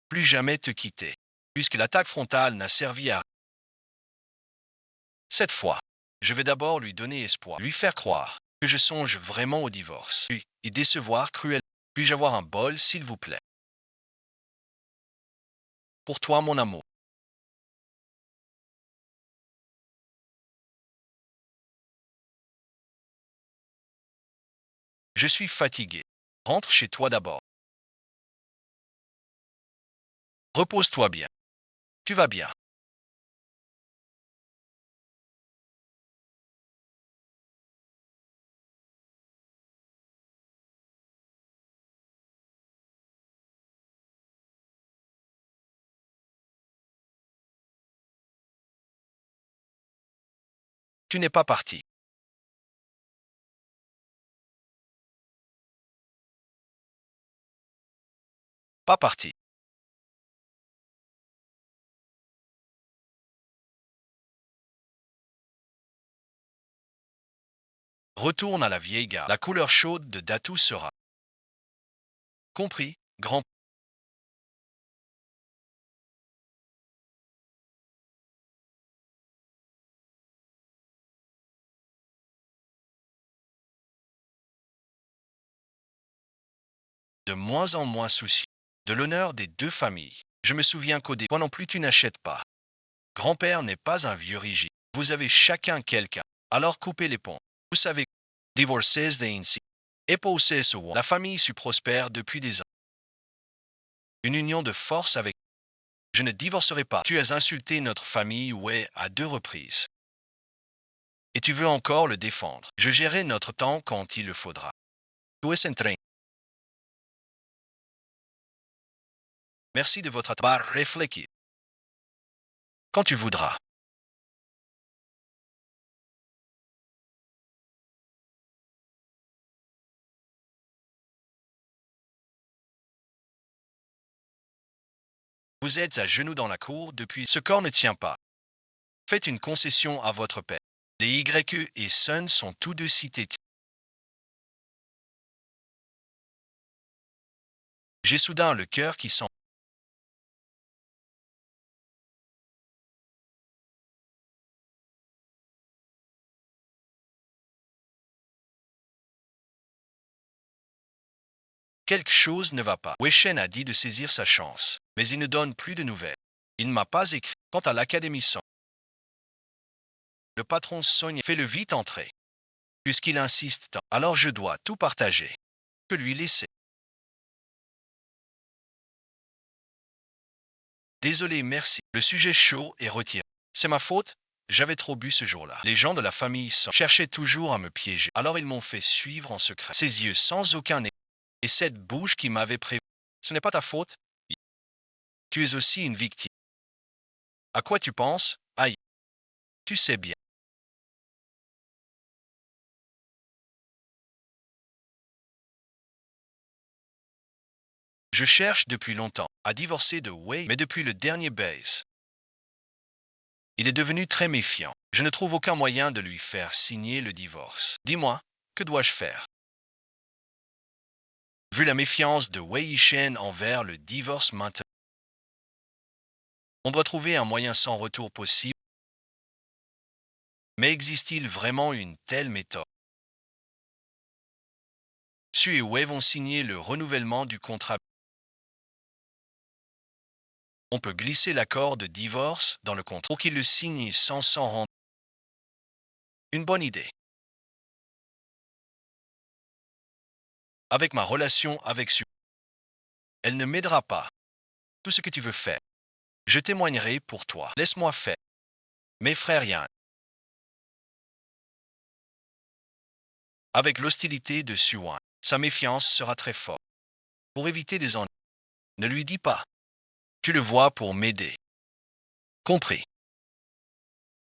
[SPEAKER 1] Plus jamais te quitter, puisque l'attaque frontale n'a servi à rien. Cette fois, je vais d'abord lui donner espoir, lui faire croire que je songe vraiment au divorce, puis y décevoir cruellement. Puis-je avoir un bol, s'il vous plaît? Pour toi, mon amour. Je suis fatigué. Rentre chez toi d'abord. Repose-toi bien. Tu vas bien. Tu n'es pas parti. Pas parti. Retourne à la vieille gare. La couleur chaude de Datou sera. Compris, grand. De moins en moins soucieux de l'honneur des deux familles. Je me souviens qu'au début, toi non plus tu n'achètes pas. Grand-père n'est pas un vieux rigide. Vous avez chacun quelqu'un. Alors coupez les ponts. Vous savez, divorces de ainsi. Épousez ce la famille su prospère depuis des ans. Une union de force avec. Je ne divorcerai pas. Tu as insulté notre famille, ouais, à deux reprises. Et tu veux encore le défendre. Je gérerai notre temps quand il le faudra. Tu es un train. Merci de votre attention. Réfléchir. Quand tu voudras. Vous êtes à genoux dans la cour depuis ce corps ne tient pas. Faites une concession à votre père. Les YE et Sun sont tous deux cités. J'ai soudain le cœur qui sent. Quelque chose ne va pas. Wei Shen a dit de saisir sa chance, mais il ne donne plus de nouvelles. Il ne m'a pas écrit. Quant à l'Académie Song, le patron Sonia fait le vite entrer. Puisqu'il insiste tant, alors je dois tout partager. Que lui laisser. Désolé, merci. Le sujet chaud est retiré. C'est ma faute. J'avais trop bu ce jour-là. Les gens de la famille Song cherchaient toujours à me piéger. Alors ils m'ont fait suivre en secret. Ses yeux sans aucun nez. Et cette bouche qui m'avait prévenu. Ce n'est pas ta faute. Tu es aussi une victime. À quoi tu penses? Aïe. Tu sais bien. Je cherche depuis longtemps à divorcer de Wei, mais depuis le dernier baiser. Il est devenu très méfiant. Je ne trouve aucun moyen de lui faire signer le divorce. Dis-moi, que dois-je faire? Vu la méfiance de Wei Yishen envers le divorce maintenant, on doit trouver un moyen sans retour possible. Mais existe-t-il vraiment une telle méthode? Su et Wei vont signer le renouvellement du contrat. On peut glisser l'accord de divorce dans le contrat pour qu'il le signe sans s'en rendre. Une bonne idée. Avec ma relation avec Su, elle ne m'aidera pas. Tout ce que tu veux faire, je témoignerai pour toi. Laisse-moi faire. Mes frères Yan. Avec l'hostilité de Suwan, sa méfiance sera très forte. Pour éviter des ennuis, ne lui dis pas. Tu le vois pour m'aider. Compris.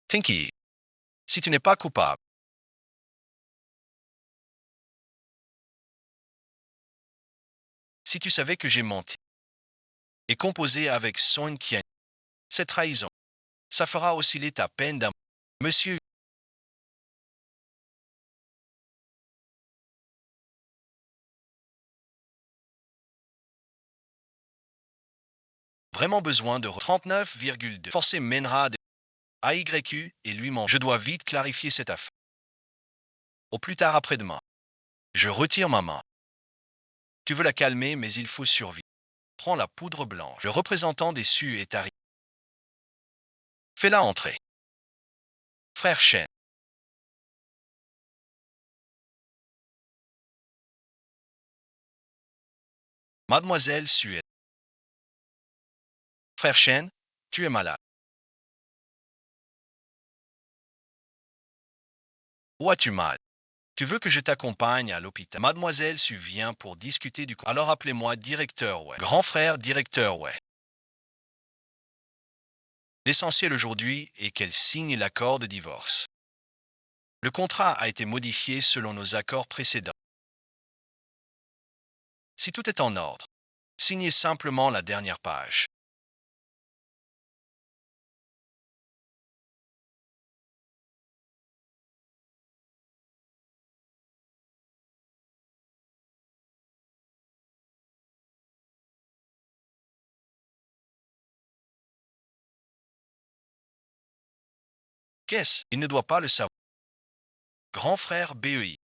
[SPEAKER 1] Tinky, si tu n'es pas coupable, si tu savais que j'ai menti et composé avec Son Kien, cette trahison, ça fera osciller ta peine d'amour. Monsieur, vraiment besoin de 39,2. Forcer mènera à YQ et lui ment. Je dois vite clarifier cette affaire. Au plus tard après-demain. Je retire ma main. Tu veux la calmer, mais il faut survivre. Prends la poudre blanche. Le représentant des Sus est arrivé. Fais-la entrer. Frère Shen. Mademoiselle Su. Frère Shen, tu es malade. Où as-tu mal? Tu veux que je t'accompagne à l'hôpital? Mademoiselle Su vient pour discuter du... Alors appelez-moi directeur, ouais. Grand frère directeur, ouais. L'essentiel aujourd'hui est qu'elle signe l'accord de divorce. Le contrat a été modifié selon nos accords précédents. Si tout est en ordre, signez simplement la dernière page. Qu'est-ce? Il ne doit pas le savoir. Grand frère BEI.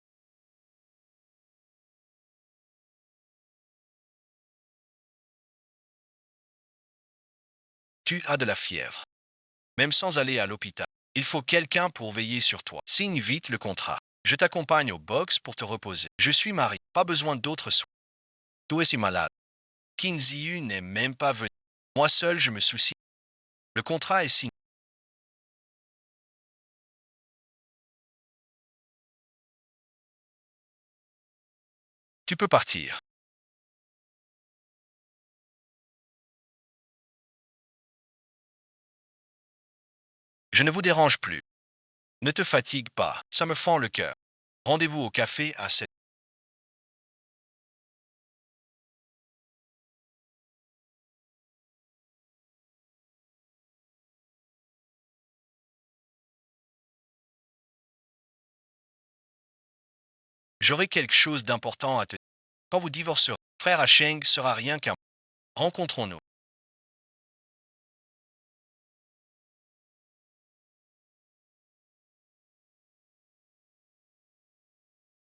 [SPEAKER 1] Tu as de la fièvre. Même sans aller à l'hôpital. Il faut quelqu'un pour veiller sur toi. Signe vite le contrat. Je t'accompagne au box pour te reposer. Je suis marié. Pas besoin d'autres soins. Tu es si malade. Qin Ziyu n'est même pas venu. Moi seul, je me soucie. Le contrat est signé. Tu peux partir. Je ne vous dérange plus. Ne te fatigue pas, ça me fend le cœur. Rendez-vous au café à 7. J'aurai quelque chose d'important à te dire. Quand vous divorcerez, frère Hacheng sera rien qu'un. Rencontrons-nous.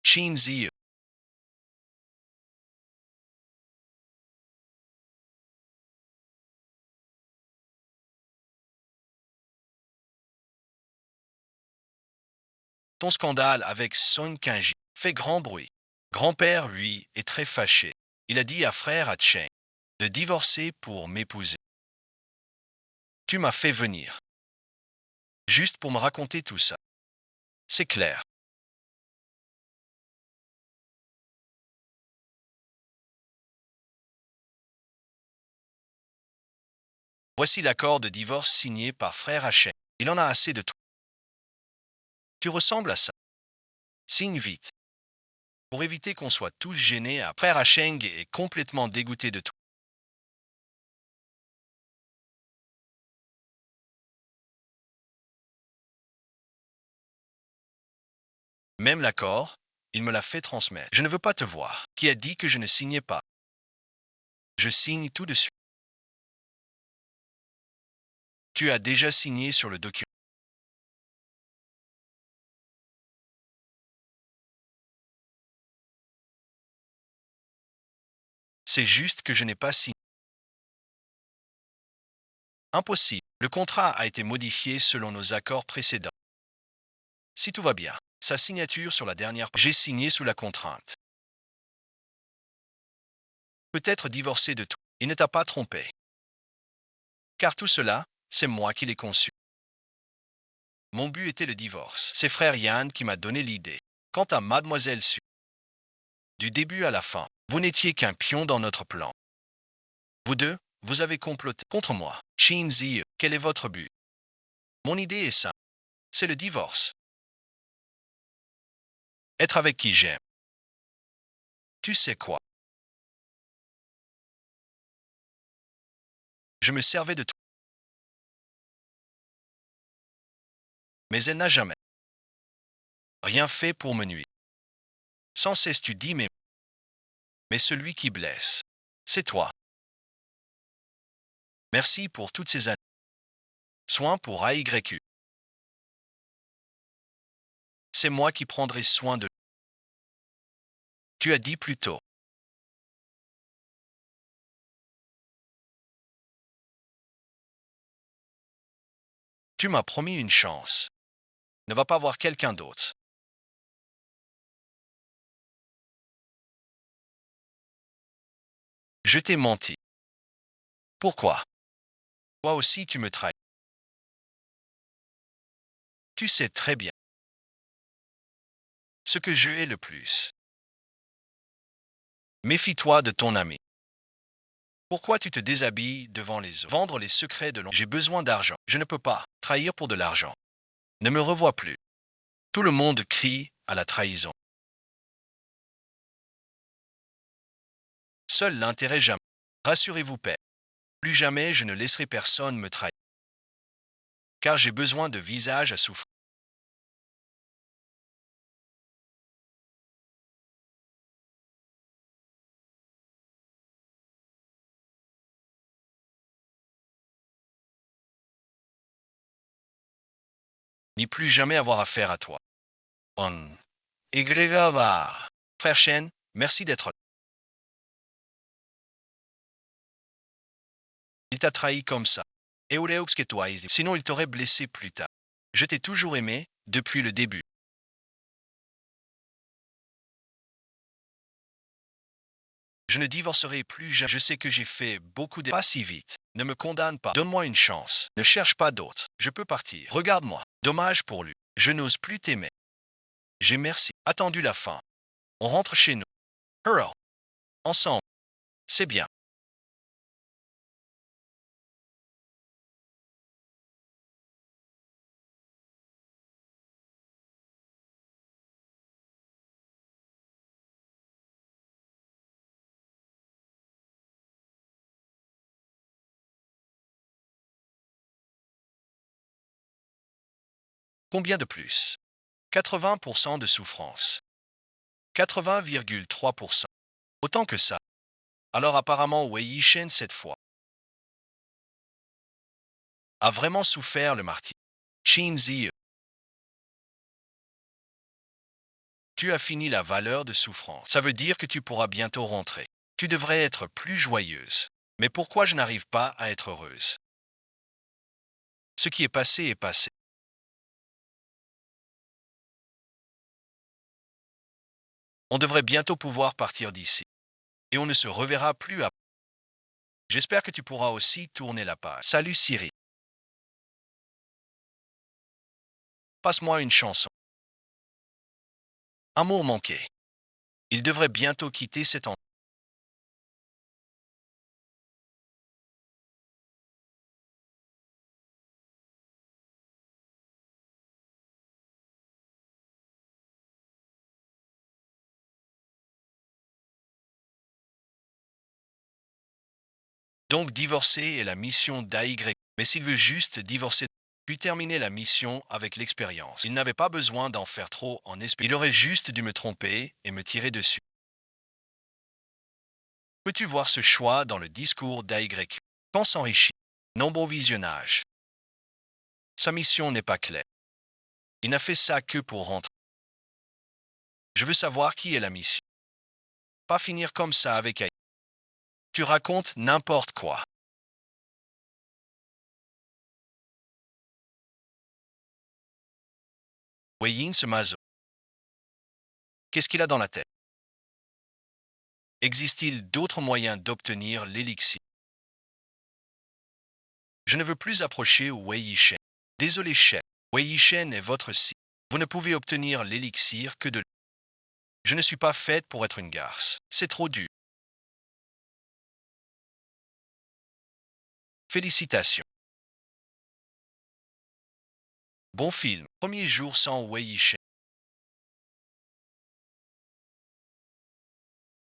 [SPEAKER 1] Shin Zi. Ton scandale avec Son Kanji fait grand bruit. Grand-père, lui, est très fâché. Il a dit à frère Hacheng de divorcer pour m'épouser. Tu m'as fait venir, juste pour me raconter tout ça. C'est clair. Voici l'accord de divorce signé par frère Hacheng. Il en a assez de toi. Tu ressembles à ça. Signe vite. Pour éviter qu'on soit tous gênés, frère Hacheng est complètement dégoûté de toi. Même l'accord, il me l'a fait transmettre. Je ne veux pas te voir. Qui a dit que je ne signais pas? Je signe tout de suite. Tu as déjà signé sur le document. C'est juste que je n'ai pas signé. Impossible. Le contrat a été modifié selon nos accords précédents. Si tout va bien, sa signature sur la dernière page. J'ai signé sous la contrainte. Peut-être divorcé de toi. Il ne t'a pas trompé. Car tout cela, c'est moi qui l'ai conçu. Mon but était le divorce. C'est frère Yann qui m'a donné l'idée. Quant à mademoiselle Su, du début à la fin, vous n'étiez qu'un pion dans notre plan. Vous deux, vous avez comploté contre moi. Shin Zi, quel est votre but? Mon idée est simple. C'est le divorce. Être avec qui j'aime. Tu sais quoi? Je me servais de toi. Mais elle n'a jamais rien fait pour me nuire. Sans cesse tu dis mais celui qui blesse, c'est toi. Merci pour toutes ces années. Soin pour AYQ. C'est moi qui prendrai soin de. Tu as dit plus tôt. Tu m'as promis une chance. Ne va pas voir quelqu'un d'autre. Je t'ai menti. Pourquoi? Toi aussi tu me trahis. Tu sais très bien ce que je hais le plus. Méfie-toi de ton ami. Pourquoi tu te déshabilles devant les autres? Vendre les secrets de l'ombre. J'ai besoin d'argent. Je ne peux pas trahir pour de l'argent. Ne me revois plus. Tout le monde crie à la trahison. Seul l'intérêt jamais. Rassurez-vous, père. Plus jamais je ne laisserai personne me trahir. Car j'ai besoin de visage à souffrir. Ni plus jamais avoir affaire à toi. On. Egreva. Frère Chen, merci d'être là. Il t'a trahi comme ça. Sinon il t'aurait blessé plus tard. Je t'ai toujours aimé, depuis le début. Je ne divorcerai plus jamais. Je sais que j'ai fait beaucoup de. Pas si vite. Ne me condamne pas. Donne-moi une chance. Ne cherche pas d'autre. Je peux partir. Regarde-moi. Dommage pour lui. Je n'ose plus t'aimer. J'ai merci. Attendu la fin. On rentre chez nous. Hurrah. Ensemble. C'est bien. Combien de plus? 80% de souffrance. 80,3%. Autant que ça. Alors apparemment Wei Yishen cette fois a vraiment souffert le martyre. Qin Ziyu. Tu as fini la valeur de souffrance. Ça veut dire que tu pourras bientôt rentrer. Tu devrais être plus joyeuse. Mais pourquoi je n'arrive pas à être heureuse? Ce qui est passé est passé. On devrait bientôt pouvoir partir d'ici. Et on ne se reverra plus après. J'espère que tu pourras aussi tourner la page. Salut Siri. Passe-moi une chanson. Amour manqué. Il devrait bientôt quitter cet endroit. Donc divorcer est la mission d'AY. Mais s'il veut juste divorcer, puis terminer la mission avec l'expérience. Il n'avait pas besoin d'en faire trop en espérant. Il aurait juste dû me tromper et me tirer dessus. Peux-tu voir ce choix dans le discours d'AY? Quand s'enrichit? Nombreux visionnages. Sa mission n'est pas claire. Il n'a fait ça que pour rentrer. Je veux savoir qui est la mission. Pas finir comme ça avec AY. Tu racontes n'importe quoi. Wei Yin se maso. Qu'est-ce qu'il a dans la tête? Existe-t-il d'autres moyens d'obtenir l'élixir? Je ne veux plus approcher Wei Yishen. Désolé chef, Wei Yishen est votre cible. Vous ne pouvez obtenir l'élixir que de lui. Je ne suis pas faite pour être une garce. C'est trop dur. Félicitations. Bon film. Premier jour sans Wei Yishen.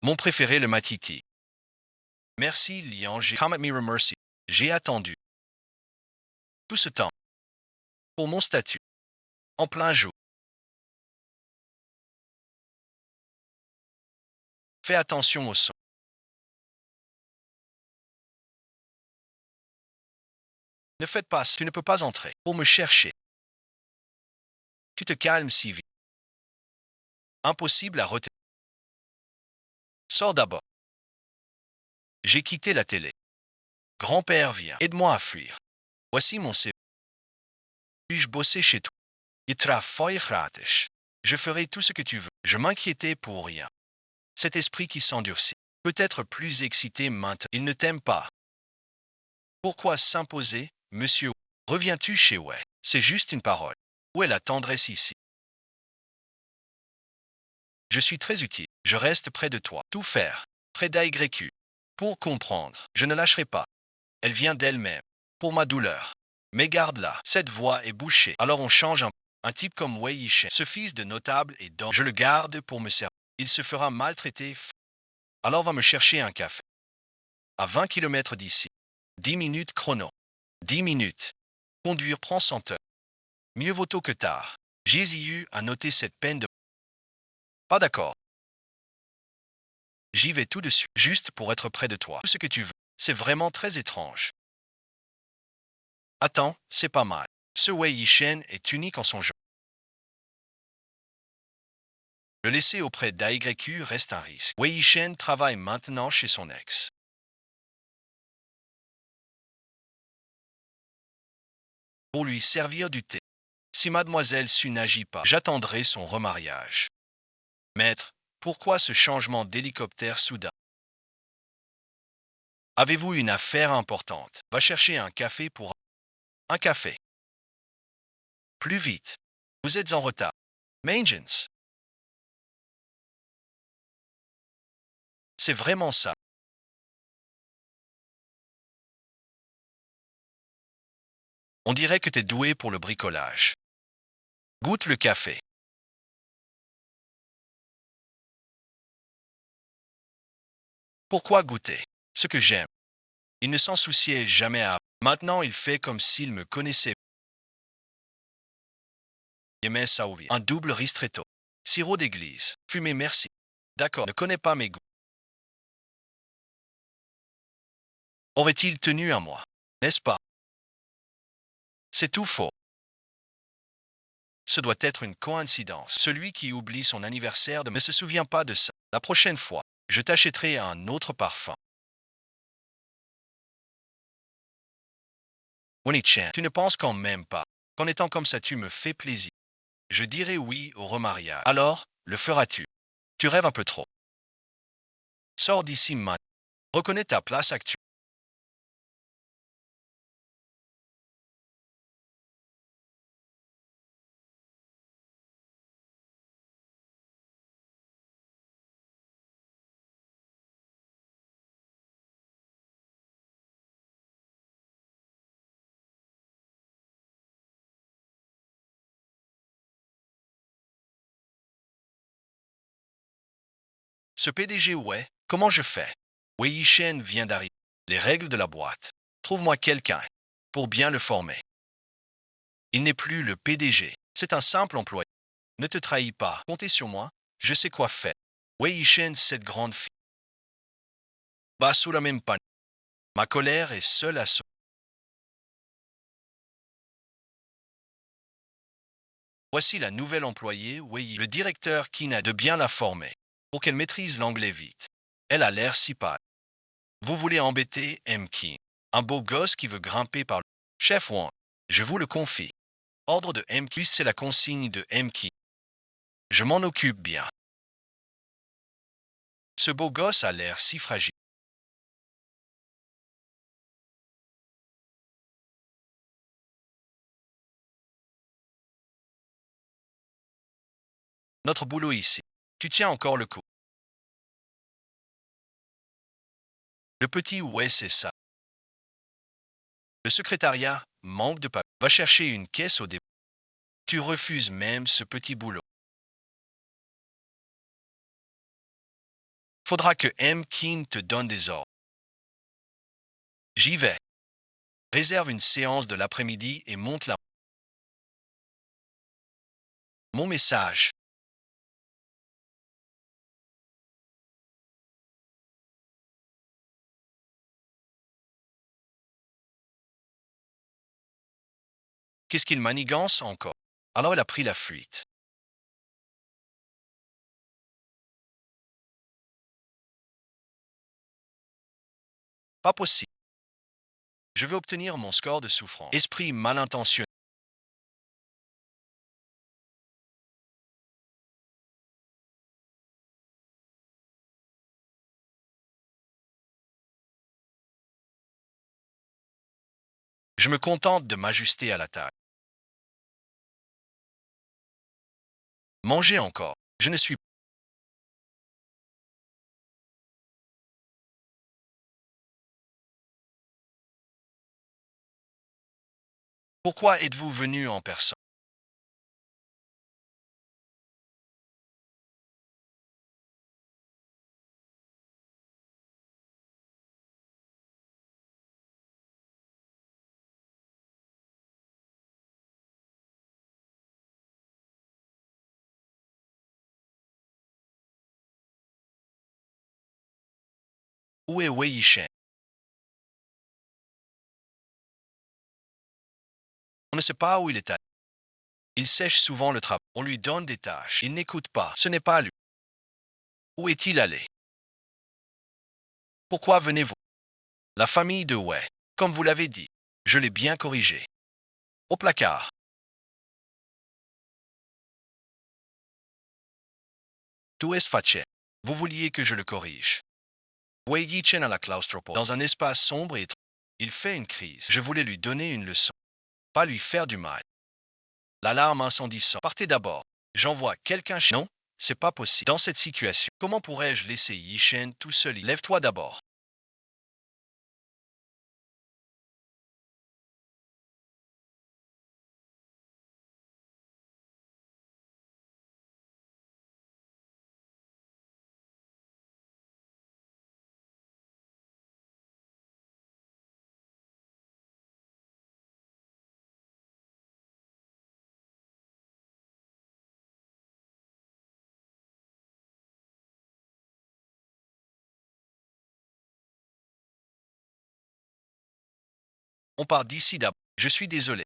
[SPEAKER 1] Mon préféré le Matiti. Merci Lian. Comet Mirror Mercy. J'ai attendu. Tout ce temps. Pour mon statut. En plein jour. Fais attention au son. Ne faites pas, tu ne peux pas entrer. Pour me chercher. Tu te calmes si vite. Impossible à retenir. Sors d'abord. J'ai quitté la télé. Grand-père vient. Aide-moi à fuir. Voici mon CV. Puis-je bosser chez toi? Je ferai tout ce que tu veux. Je m'inquiétais pour rien. Cet esprit qui s'endurcit. Peut-être plus excité maintenant. Il ne t'aime pas. Pourquoi s'imposer, monsieur? Reviens-tu chez Wei? C'est juste une parole. Où est la tendresse ici? Je suis très utile. Je reste près de toi. Tout faire. Près d'AYQ. Pour comprendre. Je ne lâcherai pas. Elle vient d'elle-même. Pour ma douleur. Mais garde-la. Cette voie est bouchée. Alors on change un type comme Wei Yishen. Ce fils de notable est donc. Je le garde pour me servir. Il se fera maltraiter. Alors va me chercher un café. À 20 km d'ici. 10 minutes chrono. 10 minutes. Conduire prend 100 heures. Mieux vaut tôt que tard. Jésus a noté cette peine de... Pas d'accord. J'y vais tout de suite, juste pour être près de toi. Tout ce que tu veux. C'est vraiment très étrange. Attends, c'est pas mal. Ce Wei Yishen est unique en son genre. Le laisser auprès d'AYQ reste un risque. Wei Yishen travaille maintenant chez son ex. Pour lui servir du thé. Si mademoiselle Su n'agit pas, j'attendrai son remariage. Maître, pourquoi ce changement d'hélicoptère soudain? Avez-vous une affaire importante? Va chercher un café pour... Un café. Plus vite. Vous êtes en retard. Maintenance. C'est vraiment ça. On dirait que t'es doué pour le bricolage. Goûte le café. Pourquoi goûter? Ce que j'aime. Il ne s'en souciait jamais à... Maintenant, il fait comme s'il me connaissait. Il aimait ça ou bien. Un double ristretto. Sirop d'église. Fumé, merci. D'accord, ne connais pas mes goûts. Aurait-il tenu à moi? N'est-ce pas? C'est tout faux. Ce doit être une coïncidence. Celui qui oublie son anniversaire ne se souvient pas de ça. La prochaine fois, je t'achèterai un autre parfum. Winnie-chan, tu ne penses quand même pas qu'en étant comme ça tu me fais plaisir. Je dirai oui au remariage. Alors, le feras-tu? Tu rêves un peu trop. Sors d'ici maintenant. Reconnais ta place actuelle. Ce PDG, ouais, comment je fais? Wei Yishen vient d'arriver. Les règles de la boîte. Trouve-moi quelqu'un pour bien le former. Il n'est plus le PDG. C'est un simple employé. Ne te trahis pas. Comptez sur moi. Je sais quoi faire. Wei Yishen, cette grande fille. Bas sous la même panne. Ma colère est seule à ce. Voici la nouvelle employée, Wei, le directeur qui n'a de bien la former. Pour qu'elle maîtrise l'anglais vite. Elle a l'air si pâle. Vous voulez embêter M. King, un beau gosse qui veut grimper par le chef Wang. Je vous le confie. Ordre de M. King, c'est la consigne de M. King. Je m'en occupe bien. Ce beau gosse a l'air si fragile. Notre boulot ici. Tu tiens encore le coup. Le petit ouais, c'est ça. Le secrétariat manque de papier. Va chercher une caisse au début. Tu refuses même ce petit boulot. Faudra que M. King te donne des ordres. J'y vais. Réserve une séance de l'après-midi et monte là. Mon message. Qu'est-ce qu'il manigance encore? Alors elle a pris la fuite. Pas possible. Je veux obtenir mon score de souffrance. Esprit mal intentionné. Je me contente de m'ajuster à la taille. Manger encore. Je ne suis. Pourquoi êtes-vous venu en personne? Où est Wei Yishen? On ne sait pas où il est allé. Il sèche souvent le travail. On lui donne des tâches. Il n'écoute pas. Ce n'est pas lui. Où est-il allé? Pourquoi venez-vous? La famille de Wei. Comme vous l'avez dit, je l'ai bien corrigé. Au placard. Tout est fatché. Vous vouliez que je le corrige. Wei Yishen à la claustropole. Dans un espace sombre et étroit. Il fait une crise. Je voulais lui donner une leçon. Pas lui faire du mal. L'alarme incendie sonne. Partez d'abord. J'envoie quelqu'un chez... Non, c'est pas possible. Dans cette situation, comment pourrais-je laisser Yishen tout seul? Lève-toi d'abord. On part d'ici d'abord. Je suis désolé.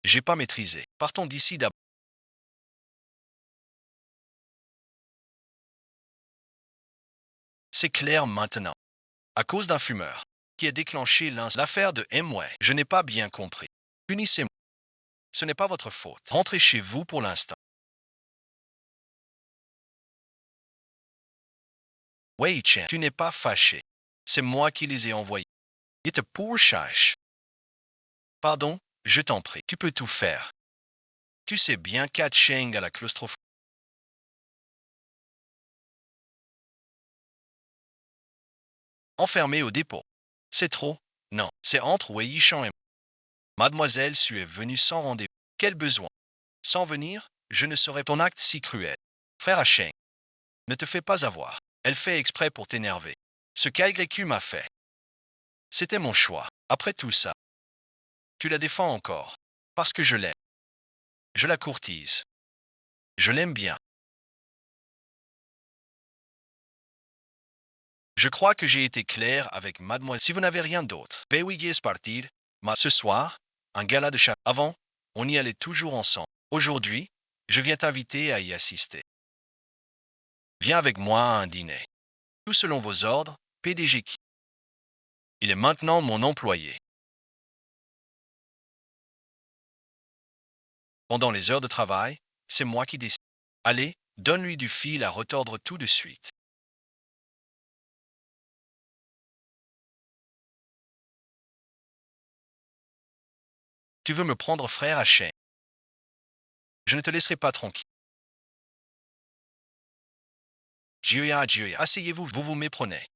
[SPEAKER 1] J'ai pas maîtrisé. Partons d'ici d'abord. C'est clair maintenant. À cause d'un fumeur qui a déclenché l'affaire de Hemway, je n'ai pas bien compris. Punissez-moi. Ce n'est pas votre faute. Rentrez chez vous pour l'instant. Wei Chen, tu n'es pas fâché. C'est moi qui les ai envoyés. Il était pour cherche. Pardon, je t'en prie, tu peux tout faire. Tu sais bien qu'At Cheng à la claustrophobie. Enfermé au dépôt. C'est trop. Non, c'est entre Wei Yishan et moi. Mademoiselle Su est venue sans rendez-vous. Quel besoin? Sans venir, je ne saurais ton acte si cruel. Frère Hacheng, ne te fais pas avoir. Elle fait exprès pour t'énerver. Ce qu'YQ m'a fait. C'était mon choix. Après tout ça, tu la défends encore. Parce que je l'aime. Je la courtise. Je l'aime bien. Je crois que j'ai été clair avec mademoiselle. Si vous n'avez rien d'autre, veuillez partir. Ce soir, un gala de chat. Avant, on y allait toujours ensemble. Aujourd'hui, je viens t'inviter à y assister. Viens avec moi à un dîner. Tout selon vos ordres, PDG qui. Il est maintenant mon employé. Pendant les heures de travail, c'est moi qui décide. Allez, donne-lui du fil à retordre tout de suite. Tu veux me prendre frère à chien. Je ne te laisserai pas tranquille. Jia, asseyez-vous, vous vous méprenez.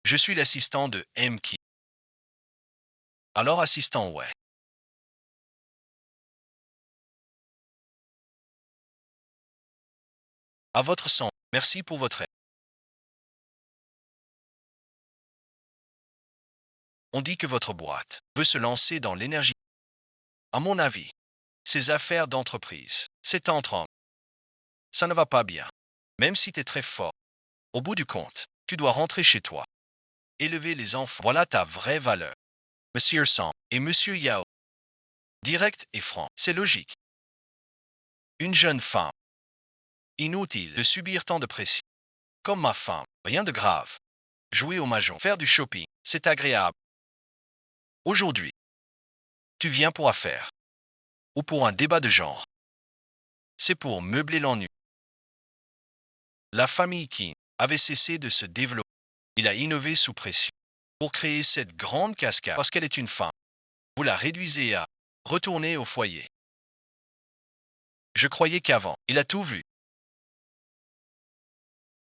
[SPEAKER 1] Je suis l'assistant de M. Ki. Alors assistant, ouais. À votre sang, merci pour votre aide. On dit que votre boîte veut se lancer dans l'énergie. À mon avis, ces affaires d'entreprise, c'est entre hommes. Ça ne va pas bien. Même si tu es très fort, au bout du compte, tu dois rentrer chez toi. Élever les enfants, voilà ta vraie valeur. Monsieur Sang et Monsieur Yao. Direct et franc, c'est logique. Une jeune femme. Inutile de subir tant de pression. Comme ma femme, rien de grave. Jouer au mahjong, faire du shopping, c'est agréable. Aujourd'hui, tu viens pour affaire. Ou pour un débat de genre. C'est pour meubler l'ennui. La famille Qin avait cessé de se développer. Il a innové sous pression pour créer cette grande cascade parce qu'elle est une femme. Vous la réduisez à retourner au foyer. Je croyais qu'avant, il a tout vu.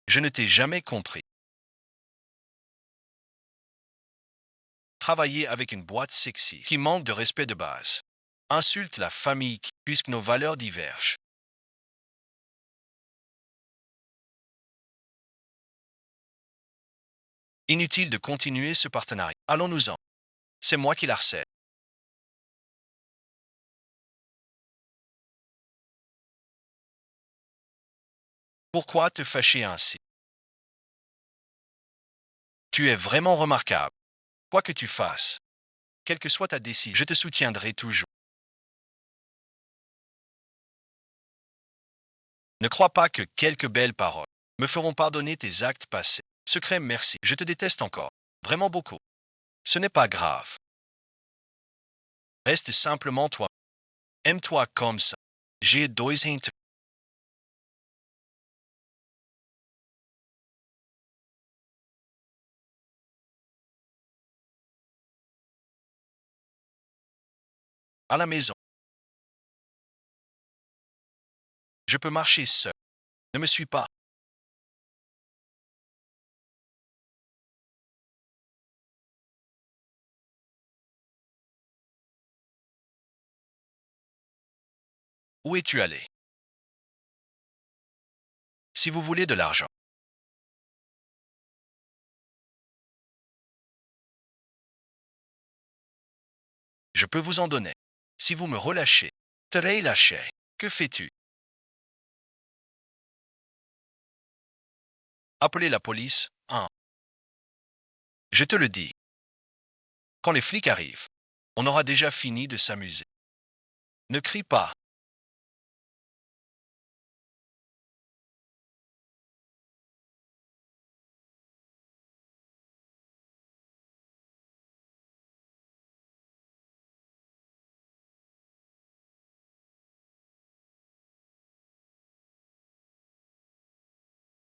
[SPEAKER 1] Je ne t'ai jamais compris. Travailler avec une boîte sexy qui manque de respect de base. Insulte la famille puisque nos valeurs divergent. Inutile de continuer ce partenariat. Allons-nous-en. C'est moi qui l'harcèle. Pourquoi te fâcher ainsi? Tu es vraiment remarquable. Quoi que tu fasses, quelle que soit ta décision, je te soutiendrai toujours. Ne crois pas que quelques belles paroles me feront pardonner tes actes passés. Secret, merci. Je te déteste encore. Vraiment beaucoup. Ce n'est pas grave. Reste simplement toi. Aime-toi comme ça. J'ai deux hints. À la maison. Je peux marcher seul. Ne me suis pas. Où es-tu allé? Si vous voulez de l'argent, je peux vous en donner. Si vous me relâchez, t'aurais lâché. Que fais-tu? Appelez la police. 1. Je te le dis. Quand les flics arrivent, on aura déjà fini de s'amuser. Ne crie pas.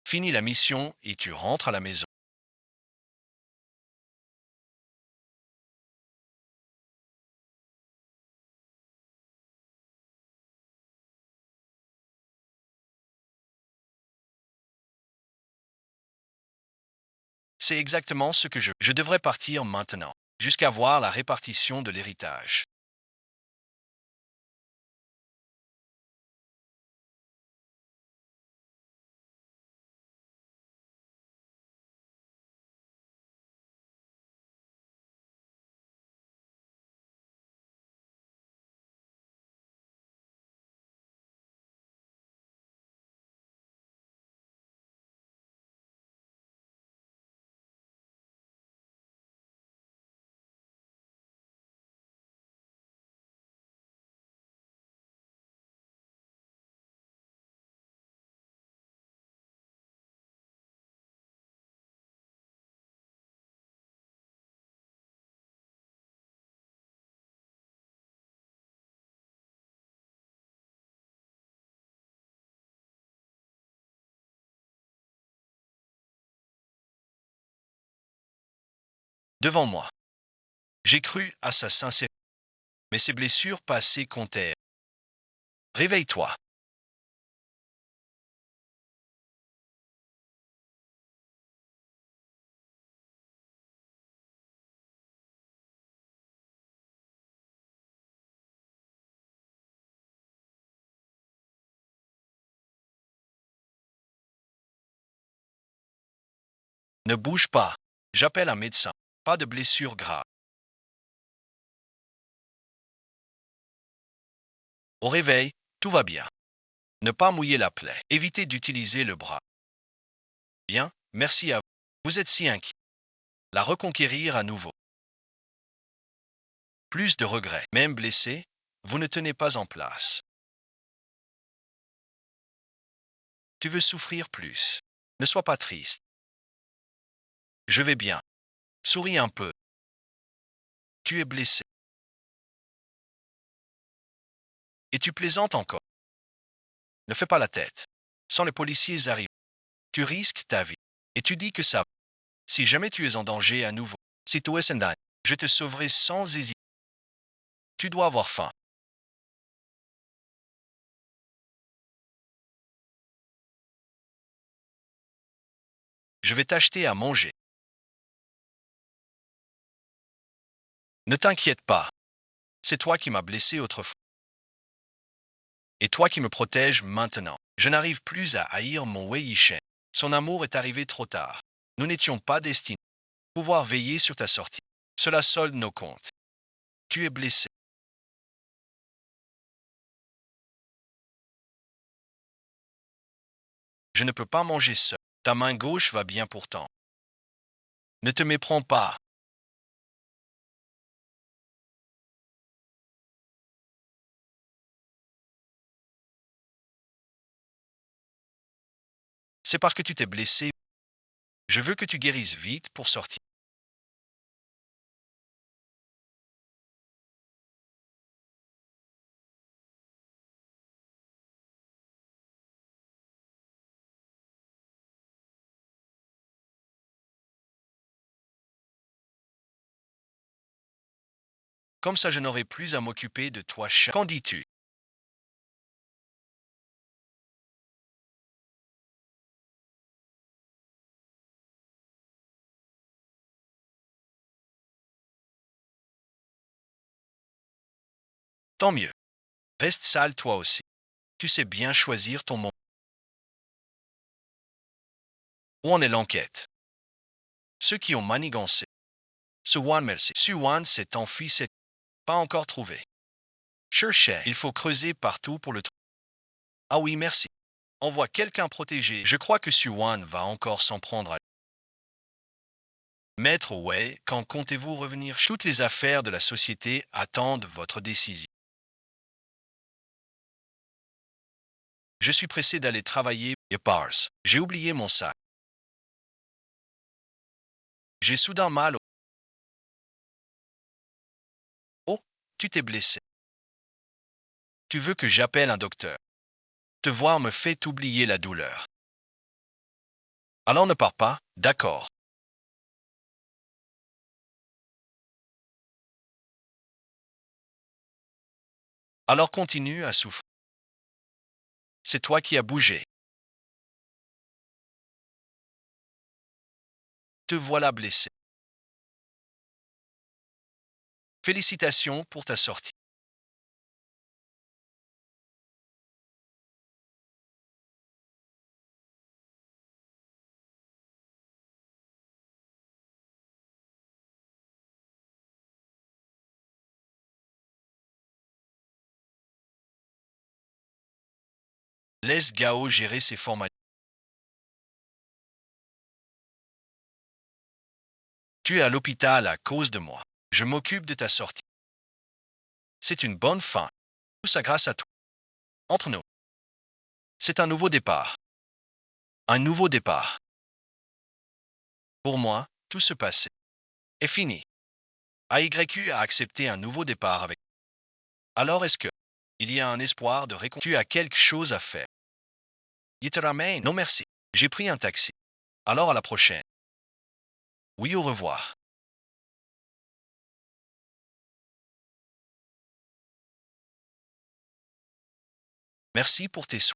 [SPEAKER 1] Finis la mission et tu rentres à la maison. C'est exactement ce que je devrais partir maintenant, jusqu'à voir la répartition de l'héritage. Devant moi. J'ai cru à sa sincérité, mais ses blessures passées comptèrent. Réveille-toi. Ne bouge pas. J'appelle un médecin. Pas de blessures graves. Au réveil, tout va bien. Ne pas mouiller la plaie. Évitez d'utiliser le bras. Bien, merci à vous. Vous êtes si inquiet. La reconquérir à nouveau. Plus de regrets. Même blessé, vous ne tenez pas en place. Tu veux souffrir plus. Ne sois pas triste. Je vais bien. Souris un peu. Tu es blessé. Et tu plaisantes encore. Ne fais pas la tête. Sans les policiers arrivent, tu risques ta vie. Et tu dis que ça va. Si jamais tu es en danger à nouveau, si tu es en danger, je te sauverai sans hésiter. Tu dois avoir faim. Je vais t'acheter à manger. Ne t'inquiète pas. C'est toi qui m'as blessé autrefois. Et toi qui me protèges maintenant. Je n'arrive plus à haïr mon Wei Yishen. Son amour est arrivé trop tard. Nous n'étions pas destinés à pouvoir veiller sur ta sortie. Cela solde nos comptes. Tu es blessé. Je ne peux pas manger seul. Ta main gauche va bien pourtant. Ne te méprends pas. C'est parce que tu t'es blessé. Je veux que tu guérisses vite pour sortir. Comme ça, je n'aurai plus à m'occuper de toi. Qu'en dis-tu? Tant mieux. Reste sale toi aussi. Tu sais bien choisir ton moment. Où en est l'enquête? Ceux qui ont manigancé. Suwan merci. Suwan s'est enfui, c'est pas encore trouvé. Cherchez. Il faut creuser partout pour le trouver. Ah oui, merci. Envoie quelqu'un protéger. Je crois que Suwan va encore s'en prendre à lui. Maître Wei, quand comptez-vous revenir? Toutes les affaires de la société attendent votre décision. Je suis pressé d'aller travailler. Et Pars. J'ai oublié mon sac. J'ai soudain mal au... Oh, tu t'es blessé. Tu veux que j'appelle un docteur? Te voir me fait oublier la douleur. Alors ne pars pas, d'accord. Alors continue à souffrir. C'est toi qui as bougé. Te voilà blessé. Félicitations pour ta sortie. Laisse Gao gérer ses formalités. Tu es à l'hôpital à cause de moi. Je m'occupe de ta sortie. C'est une bonne fin. Tout ça grâce à toi. Entre nous. C'est un nouveau départ. Un nouveau départ. Pour moi, tout ce passé est fini. AYQ a accepté un nouveau départ avec. Alors est-ce que il y a un espoir de réconciliation? Tu as quelque chose à faire. Il te ramène? Non merci. J'ai pris un taxi. Alors à la prochaine. Oui, au revoir. Merci pour tes soins.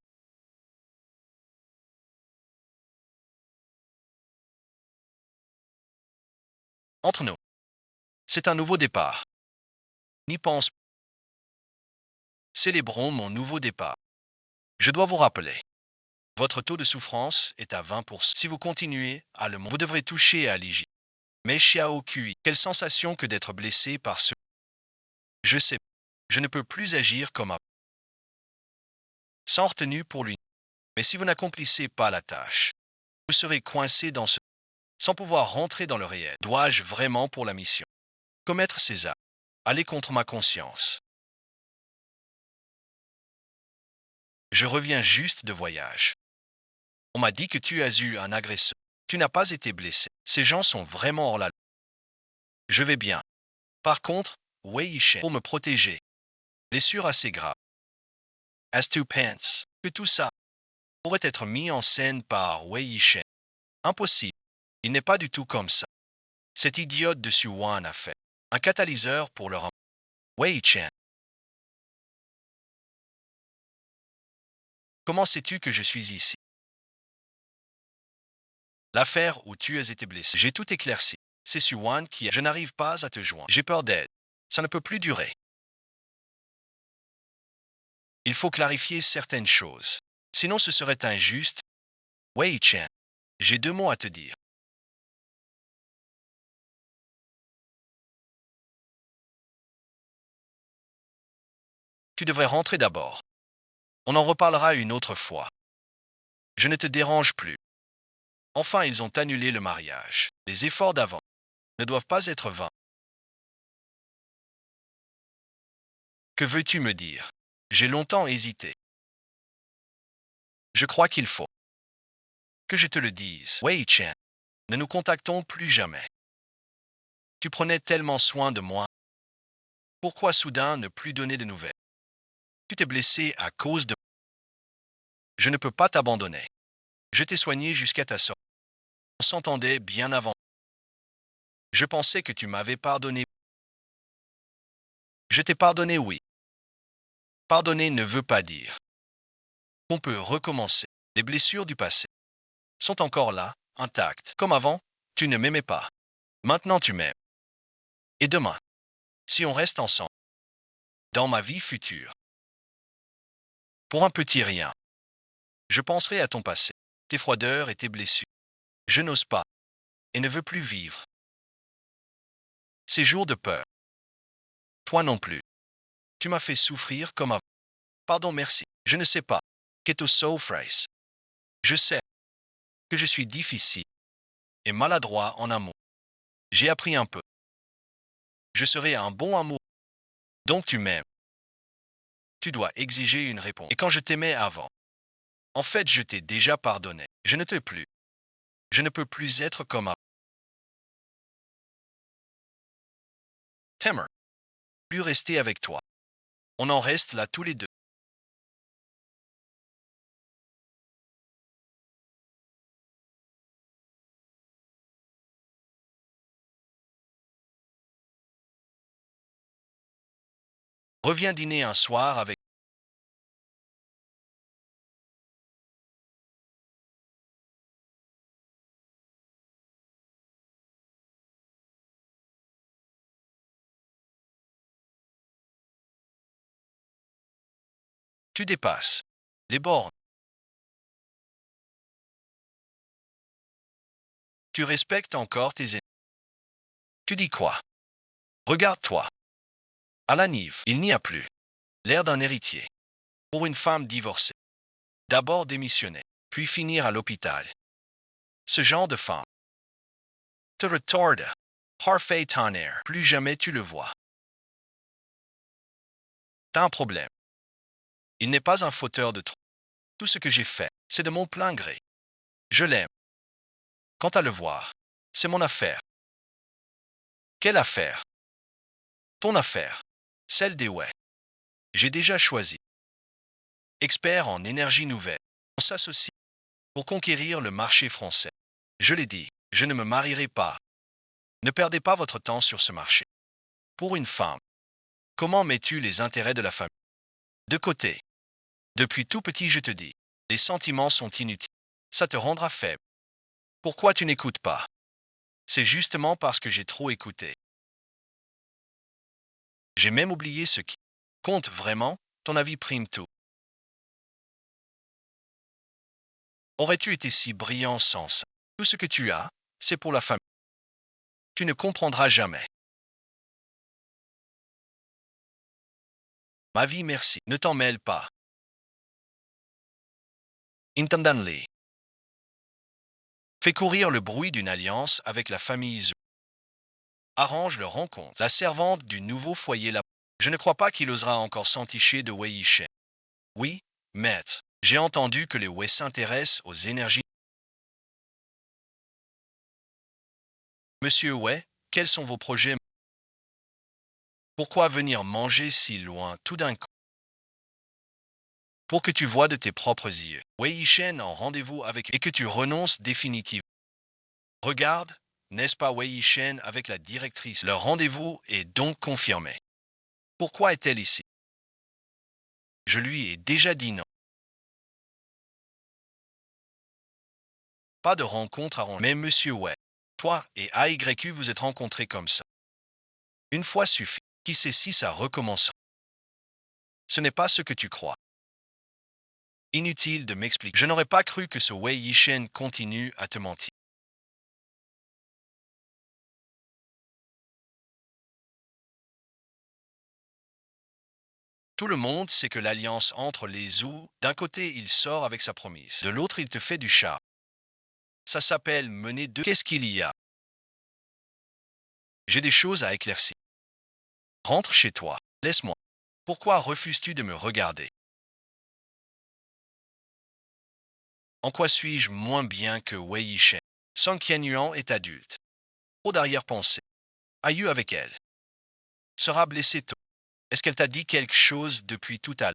[SPEAKER 1] Entre nous. C'est un nouveau départ. N'y pense pas. Célébrons mon nouveau départ. Je dois vous rappeler. Votre taux de souffrance est à 20%. Si vous continuez à le vous devrez toucher à l'hygiène. Mais Xiao QI, quelle sensation que d'être blessé par ce. Je sais. Je ne peux plus agir comme avant. Sans retenue pour lui. Mais si vous n'accomplissez pas la tâche, vous serez coincé dans ce. Sans pouvoir rentrer dans le réel. Dois-je vraiment pour la mission commettre ces actes? Aller contre ma conscience. Je reviens juste de voyage. On m'a dit que tu as eu un agresseur. Tu n'as pas été blessé. Ces gens sont vraiment hors la loi. Je vais bien. Par contre, Wei Yishen, pour me protéger. Blessure assez grave. As to pants, que tout ça pourrait être mis en scène par Wei Yishen. Impossible. Il n'est pas du tout comme ça. Cet idiote de Suwan a fait un catalyseur pour leur. Wei Chen. Comment sais-tu que je suis ici? L'affaire où tu as été blessé. J'ai tout éclairci. C'est Suwan qui a. Je n'arrive pas à te joindre. J'ai peur d'aide. Ça ne peut plus durer. Il faut clarifier certaines choses. Sinon ce serait injuste. Wei Chen. J'ai deux mots à te dire. Tu devrais rentrer d'abord. On en reparlera une autre fois. Je ne te dérange plus. Enfin, ils ont annulé le mariage. Les efforts d'avant ne doivent pas être vains. Que veux-tu me dire? J'ai longtemps hésité. Je crois qu'il faut que je te le dise. Wei Chen, ne nous contactons plus jamais. Tu prenais tellement soin de moi. Pourquoi soudain ne plus donner de nouvelles? Tu t'es blessé à cause de. Je ne peux pas t'abandonner. Je t'ai soigné jusqu'à ta sortie. On s'entendait bien avant. Je pensais que tu m'avais pardonné. Je t'ai pardonné, oui. Pardonner ne veut pas dire qu'on peut recommencer. Les blessures du passé sont encore là, intactes. Comme avant, tu ne m'aimais pas. Maintenant tu m'aimes. Et demain, si on reste ensemble, dans ma vie future, pour un petit rien, je penserai à ton passé, tes froideurs et tes blessures. Je n'ose pas et ne veux plus vivre ces jours de peur. Toi non plus. Tu m'as fait souffrir comme avant. Pardon, merci. Je ne sais pas. Qu'est-au so phrase. Je sais que je suis difficile et maladroit en amour. J'ai appris un peu. Je serai un bon amour. Donc tu m'aimes. Tu dois exiger une réponse. Et quand je t'aimais avant, en fait, je t'ai déjà pardonné. Je ne te plus. Je ne peux plus être comme avant. Tamer. Plus rester avec toi. On en reste là tous les deux. Reviens dîner un soir avec. Tu dépasses les bornes. Tu respectes encore tes ennemis. Tu dis quoi? Regarde-toi. À la Nive, il n'y a plus l'air d'un héritier. Pour une femme divorcée. D'abord démissionner, puis finir à l'hôpital. Ce genre de femme te retarde. Harfait ton air. Plus jamais tu le vois. T'as un problème. Il n'est pas un fauteur de trop. Tout ce que j'ai fait, c'est de mon plein gré. Je l'aime. Quant à le voir, c'est mon affaire. Quelle affaire? Ton affaire. Celle des ouais. J'ai déjà choisi. Expert en énergie nouvelle. On s'associe pour conquérir le marché français. Je l'ai dit, je ne me marierai pas. Ne perdez pas votre temps sur ce marché. Pour une femme, comment mets-tu les intérêts de la famille de côté? Depuis tout petit, je te dis, les sentiments sont inutiles. Ça te rendra faible. Pourquoi tu n'écoutes pas? C'est justement parce que j'ai trop écouté. J'ai même oublié ce qui compte vraiment, ton avis prime tout. Aurais-tu été si brillant sans ça? Tout ce que tu as, c'est pour la famille. Tu ne comprendras jamais. Ma vie, merci. Ne t'en mêle pas. Intendanly. Fais courir le bruit d'une alliance avec la famille Zhou. Arrange leur rencontre. La servante du nouveau foyer là. Je ne crois pas qu'il osera encore s'enticher de Wei Yishen. Oui, maître. J'ai entendu que les Wei s'intéressent aux énergies. Monsieur Wei, quels sont vos projets? Pourquoi venir manger si loin tout d'un coup? Pour que tu vois de tes propres yeux. Wei Yishen en rendez-vous avec et que tu renonces définitivement. Regarde, n'est-ce pas Wei Yishen avec la directrice? Leur rendez-vous est donc confirmé. Pourquoi est-elle ici? Je lui ai déjà dit non. Pas de rencontre arrangée. Mais monsieur Wei, toi et AYQ vous êtes rencontrés comme ça. Une fois suffit. Qui sait si ça recommence? Ce n'est pas ce que tu crois. Inutile de m'expliquer. Je n'aurais pas cru que ce Wei Yishen continue à te mentir. Tout le monde sait que l'alliance entre les Zhou, d'un côté il sort avec sa promise, de l'autre il te fait du chat. Ça s'appelle mener deux. Qu'est-ce qu'il y a? J'ai des choses à éclaircir. Rentre chez toi. Laisse-moi. Pourquoi refuses-tu de me regarder? En quoi suis-je moins bien que Wei Yishen? Song Qianyuan est adulte. Trop d'arrière-pensée. Aïeux avec elle. Sera blessé tôt. Est-ce qu'elle t'a dit quelque chose depuis tout à l'heure?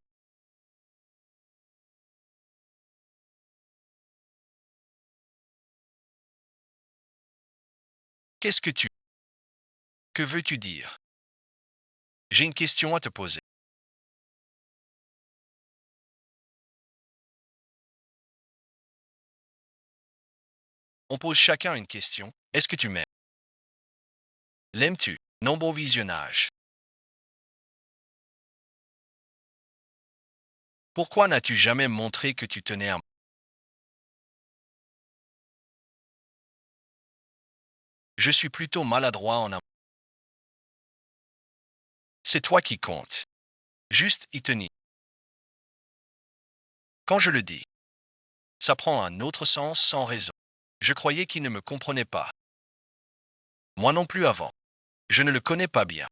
[SPEAKER 1] Qu'est-ce que tu... Que veux-tu dire? J'ai une question à te poser. On pose chacun une question. Est-ce que tu m'aimes? L'aimes-tu? Non, bon visionnage. Pourquoi n'as-tu jamais montré que tu tenais à moi? Je suis plutôt maladroit en amour. C'est toi qui compte. Juste y tenir. Quand je le dis, ça prend un autre sens sans raison. Je croyais qu'il ne me comprenait pas. Moi non plus avant. Je ne le connais pas bien.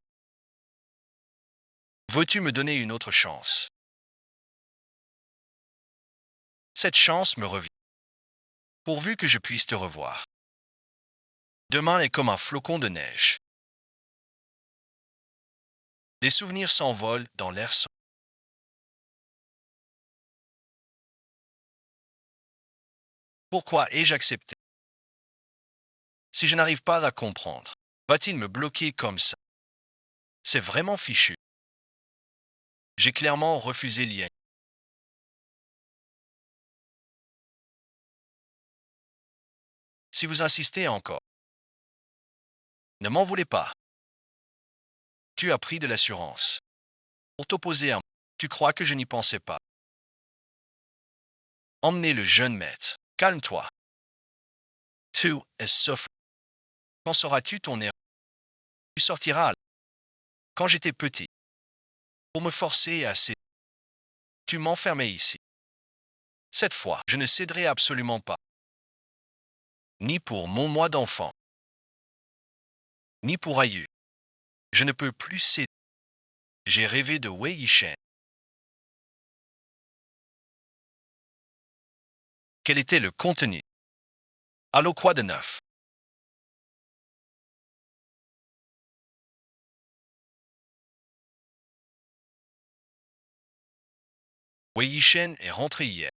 [SPEAKER 1] Veux-tu me donner une autre chance? Cette chance me revient. Pourvu que je puisse te revoir. Demain est comme un flocon de neige. Les souvenirs s'envolent dans l'air sombre. Pourquoi ai-je accepté? Si je n'arrive pas à comprendre, va-t-il me bloquer comme ça? C'est vraiment fichu. J'ai clairement refusé l'IA. Si vous insistez encore, ne m'en voulez pas. Tu as pris de l'assurance. Pour t'opposer à moi, tu crois que je n'y pensais pas. Emmenez le jeune maître. Calme-toi. Tu es souffre. Quand sauras-tu ton erreur? Tu sortiras quand j'étais petit. Pour me forcer à céder, tu m'enfermais ici. Cette fois, je ne céderai absolument pas. Ni pour mon moi d'enfant, ni pour ailleurs. Je ne peux plus céder. J'ai rêvé de Wei Yishen. Quel était le contenu? Allô, quoi de neuf? Wei Yishen est rentré hier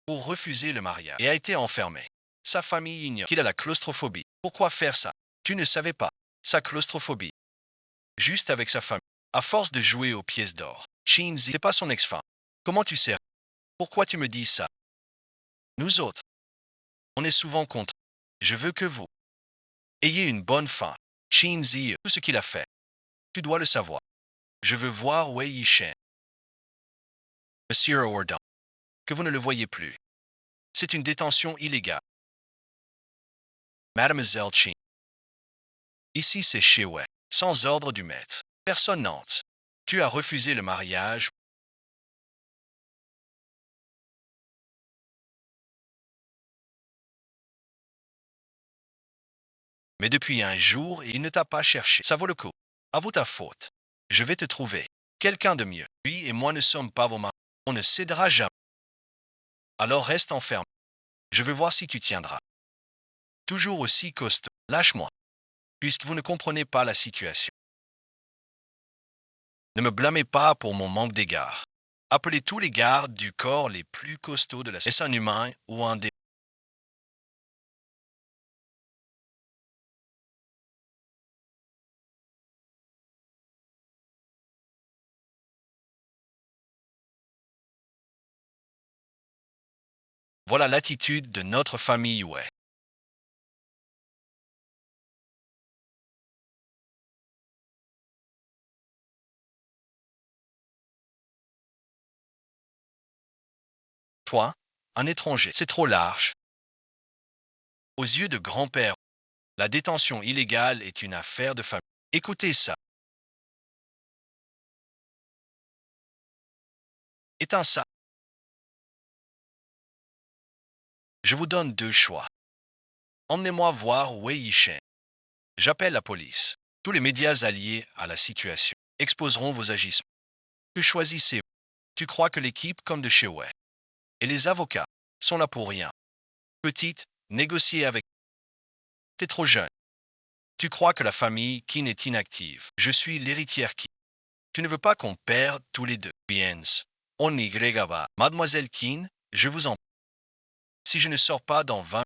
[SPEAKER 1] pour refuser le mariage et a été enfermé. Sa famille ignore qu'il a la claustrophobie. Pourquoi faire ça? Tu ne savais pas. Sa claustrophobie. Juste avec sa famille. À force de jouer aux pièces d'or. Shinzi n'est pas son ex-femme. Comment tu sais? Pourquoi tu me dis ça? Nous autres, on est souvent contre. Je veux que vous ayez une bonne fin. Shinzi, tout ce qu'il a fait. Tu dois le savoir. Je veux voir Wei Yishen. Monsieur O'Ordon, que vous ne le voyez plus. C'est une détention illégale. Mademoiselle Chin. Ici c'est chez Wei, sans ordre du maître. Personne n'entre. Tu as refusé le mariage. Mais depuis un jour, il ne t'a pas cherché. Ça vaut le coup. Avoue ta faute. Je vais te trouver. Quelqu'un de mieux. Lui et moi ne sommes pas vos maris. On ne cédera jamais. Alors reste enfermé. Je veux voir si tu tiendras. Toujours aussi costaud. Lâche-moi. Puisque vous ne comprenez pas la situation. Ne me blâmez pas pour mon manque d'égard. Appelez tous les gardes du corps les plus costauds de la... Est-ce un humain ou un démon? Voilà l'attitude de notre famille, ouais. Toi, un étranger, c'est trop large. Aux yeux de grand-père, la détention illégale est une affaire de famille. Écoutez ça. Éteins ça. Je vous donne deux choix. Emmenez-moi voir Wei Yishen. J'appelle la police. Tous les médias alliés à la situation exposeront vos agissements. Que choisissez-vous? Tu crois que l'équipe comme de chez Wei et les avocats sont là pour rien. Petite, négocier avec. T'es trop jeune. Tu crois que la famille Qin est inactive. Je suis l'héritière Qin. Tu ne veux pas qu'on perde tous les deux. Bien. On y va. Mademoiselle Qin, je vous en. Si je ne sors pas dans 20,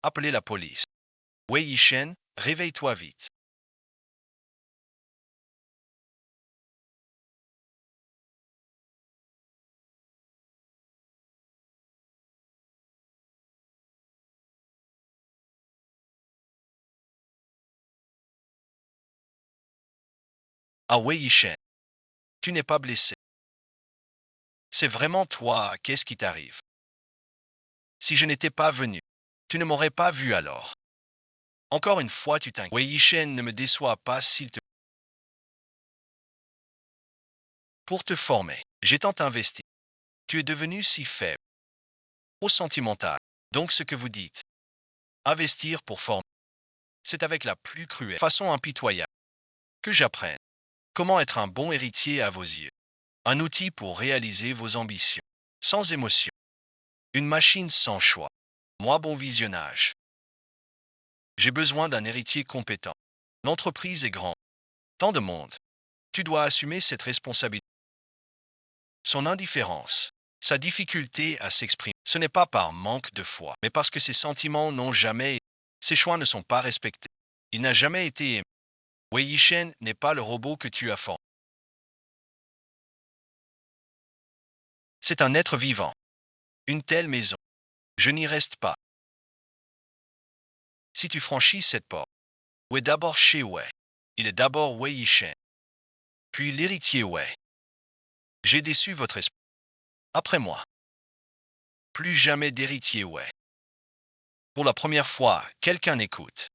[SPEAKER 1] appelez la police. Wei Yishen, réveille-toi vite. Ah Wei Yishen, tu n'es pas blessé. C'est vraiment toi, qu'est-ce qui t'arrive? Si je n'étais pas venu, tu ne m'aurais pas vu alors. Encore une fois, tu t'inquiètes. Wei Yishen, ne me déçois pas s'il te pour te former. J'ai tant investi. Tu es devenu si faible, trop sentimental. Donc ce que vous dites, investir pour former, c'est avec la plus cruelle façon impitoyable que j'apprenne comment être un bon héritier à vos yeux. Un outil pour réaliser vos ambitions, sans émotion. Une machine sans choix. Moi, bon visionnage. J'ai besoin d'un héritier compétent. L'entreprise est grande. Tant de monde. Tu dois assumer cette responsabilité. Son indifférence, sa difficulté à s'exprimer, ce n'est pas par manque de foi, mais parce que ses sentiments n'ont jamais, ses choix ne sont pas respectés. Il n'a jamais été aimé. Wei Yishen n'est pas le robot que tu as formé. C'est un être vivant. Une telle maison. Je n'y reste pas. Si tu franchis cette porte, Wei est d'abord chez Wei. Il est d'abord Wei Yishen. Puis l'héritier Wei. J'ai déçu votre esprit. Après moi. Plus jamais d'héritier Wei. Pour la première fois, quelqu'un écoute.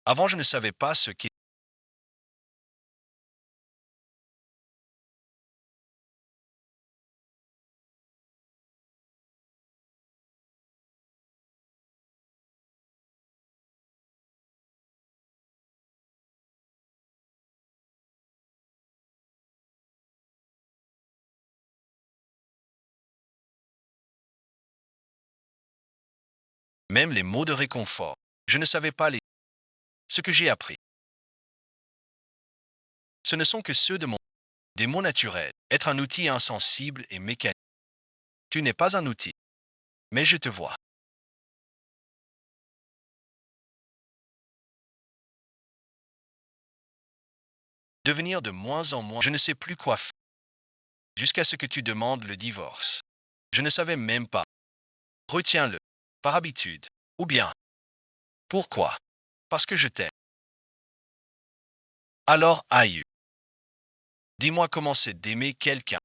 [SPEAKER 1] Avant, je ne savais pas ce qu'est. Même les mots de réconfort. Je ne savais pas les. Ce que j'ai appris. Ce ne sont que ceux de mon. Des mots naturels. Être un outil insensible et mécanique. Tu n'es pas un outil. Mais je te vois. Devenir de moins en moins. Je ne sais plus quoi faire. Jusqu'à ce que tu demandes le divorce. Je ne savais même pas. Retiens-le. Par habitude. Ou bien. Pourquoi? Parce que je t'aime. Alors, aïe. Dis-moi comment c'est d'aimer quelqu'un.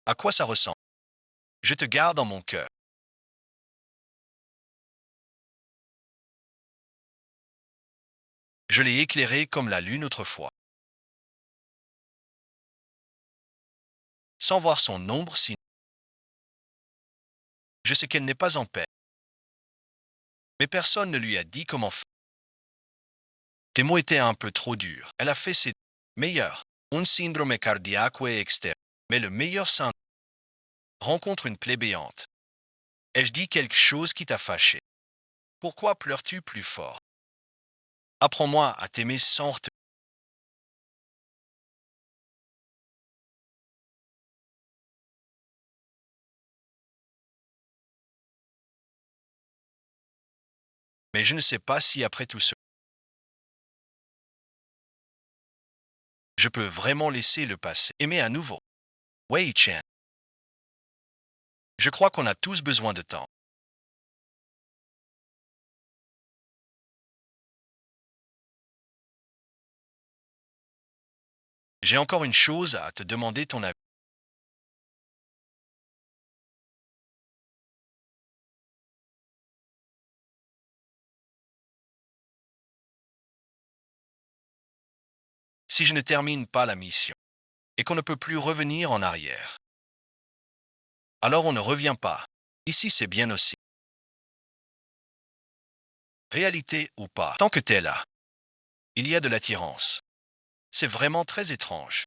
[SPEAKER 1] À quoi ça ressemble? Je te garde dans mon cœur. Je l'ai éclairée comme la lune autrefois. Sans voir son ombre si. Je sais qu'elle n'est pas en paix. Mais personne ne lui a dit comment faire. Tes mots étaient un peu trop durs. Elle a fait ses meilleurs. Un syndrome cardiaque externe. Mais le meilleur syndrome rencontre une plébéante. Ai-je dit quelque chose qui t'a fâché? Pourquoi pleures-tu plus fort? Apprends-moi à t'aimer sans retenue. Mais je ne sais pas si après tout ce, je peux vraiment laisser le passé. Aimer à nouveau. Wei Chen. Je crois qu'on a tous besoin de temps. J'ai encore une chose à te demander ton avis. Si je ne termine pas la mission et qu'on ne peut plus revenir en arrière, alors on ne revient pas. Ici, c'est bien aussi. Réalité ou pas, tant que t'es là, il y a de l'attirance. C'est vraiment très étrange.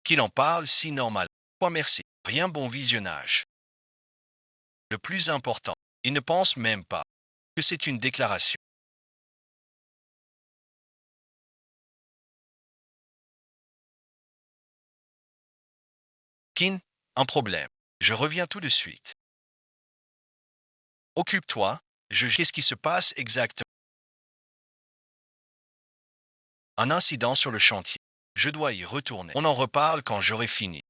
[SPEAKER 1] Qu'il en parle si normal. Quoi merci. Rien bon visionnage. Le plus important, il ne pense même pas que c'est une déclaration. Kin, un problème. Je reviens tout de suite. Occupe-toi, qu'est-ce qui se passe exactement? Un incident sur le chantier. Je dois y retourner. On en reparle quand j'aurai fini.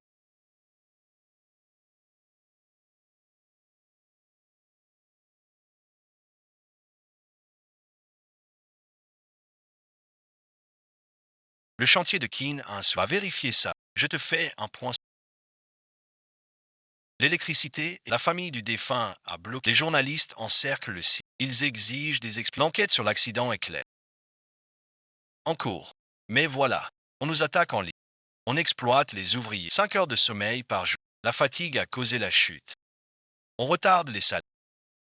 [SPEAKER 1] Le chantier de Kin a un va vérifier ça. Je te fais un point. L'électricité et la famille du défunt a bloqué. Les journalistes encerclent le site. Ils exigent des explications. L'enquête sur l'accident est claire. En cours. Mais voilà, on nous attaque en ligne. On exploite les ouvriers. 5 heures de sommeil par jour. La fatigue a causé la chute. On retarde les salaires.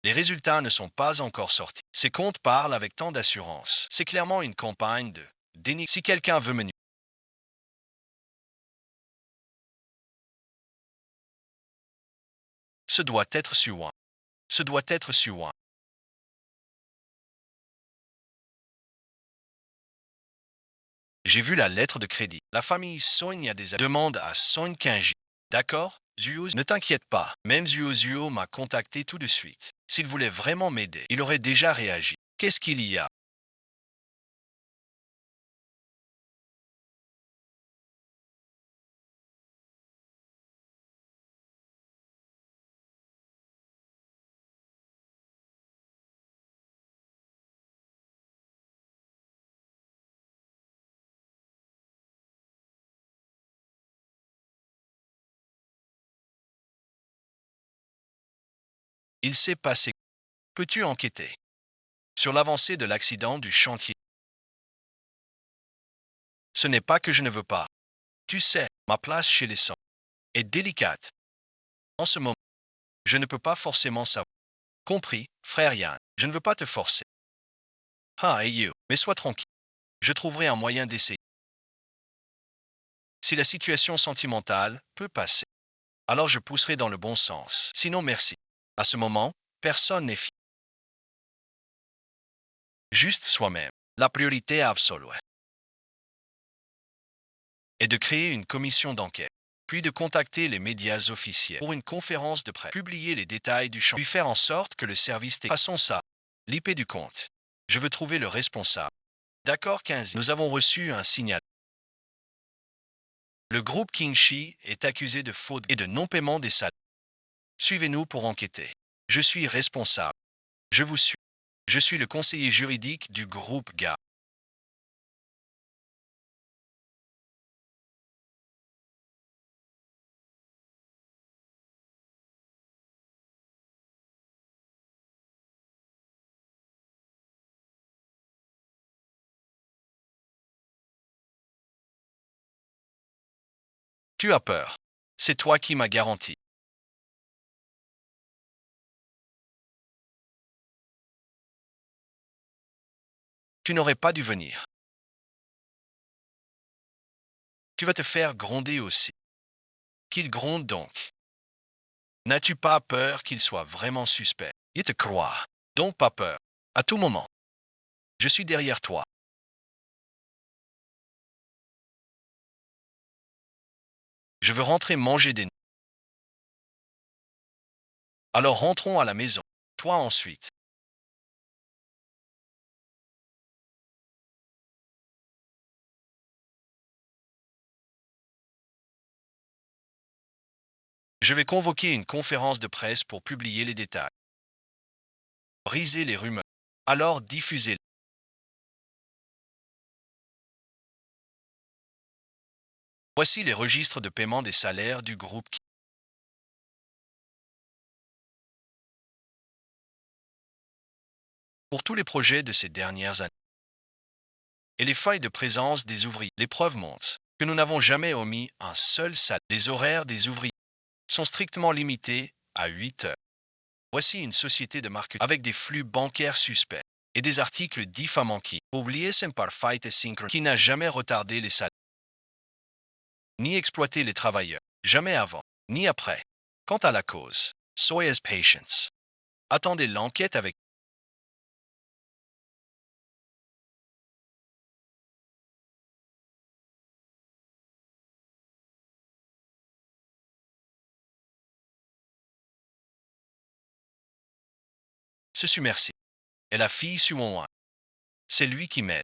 [SPEAKER 1] Les résultats ne sont pas encore sortis. Ces comptes parlent avec tant d'assurance. C'est clairement une campagne de déni. Si quelqu'un veut me nuire, ce doit être Suwan. Ce doit être Suwan. J'ai vu la lettre de crédit. La famille Sogne a des demandes à Sogne Kinji. D'accord? Zuo, ne t'inquiète pas. Même Zuo m'a contacté tout de suite. S'il voulait vraiment m'aider, il aurait déjà réagi. Qu'est-ce qu'il y a? Il s'est passé. Peux-tu enquêter sur l'avancée de l'accident du chantier? Ce n'est pas que je ne veux pas. Tu sais, ma place chez les sangs est délicate. En ce moment, je ne peux pas forcément savoir. Compris, frère Yann. Je ne veux pas te forcer. Ah, et you, mais sois tranquille. Je trouverai un moyen d'essayer. Si la situation sentimentale peut passer, alors je pousserai dans le bon sens. Sinon, merci. À ce moment, personne n'est fier. Juste soi-même. La priorité absolue est de créer une commission d'enquête, puis de contacter les médias officiels pour une conférence de presse, publier les détails du champ, puis faire en sorte que le service façon ça. L'IP du compte. Je veux trouver le responsable. D'accord, 15. Nous avons reçu un signal. Le groupe Kingshi est accusé de fraude et de non-paiement des salaires. Suivez-nous pour enquêter. Je suis responsable. Je vous suis. Je suis le conseiller juridique du groupe GA. Tu as peur. C'est toi qui m'as garanti. Tu n'aurais pas dû venir. Tu vas te faire gronder aussi. Qu'il gronde donc. N'as-tu pas peur qu'il soit vraiment suspect? Il te croit. Donc pas peur. À tout moment. Je suis derrière toi. Je veux rentrer manger des... Alors rentrons à la maison. Toi ensuite. Je vais convoquer une conférence de presse pour publier les détails. Briser les rumeurs. Alors diffusez. Voici les registres de paiement des salaires du groupe. Pour tous les projets de ces dernières années. Et les feuilles de présence des ouvriers. Les preuves montrent que nous n'avons jamais omis un seul salaire. Les horaires des ouvriers sont strictement limités à 8 heures. Voici une société de marketing avec des flux bancaires suspects et des articles diffamants qui, oubliés par Fight et Synchrone, qui n'a jamais retardé les salaires, ni exploité les travailleurs, jamais avant, ni après. Quant à la cause, soyez patience. Attendez l'enquête avec. Ce merci. Et la fille Suwon. C'est lui qui m'aide.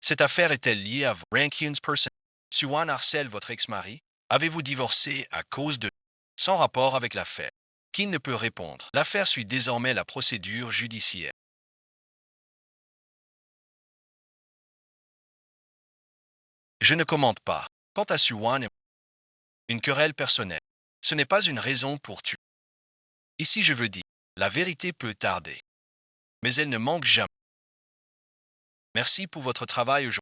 [SPEAKER 1] Cette affaire est-elle liée à vous? Rankin's person. Suwan harcèle votre ex-mari? Avez-vous divorcé à cause de... Sans rapport avec l'affaire. Qui ne peut répondre? L'affaire suit désormais la procédure judiciaire. Je ne commente pas. Quant à Suwan, une querelle personnelle. Ce n'est pas une raison pour tuer. Ici, je veux dire, la vérité peut tarder, mais elle ne manque jamais. Merci pour votre travail aujourd'hui.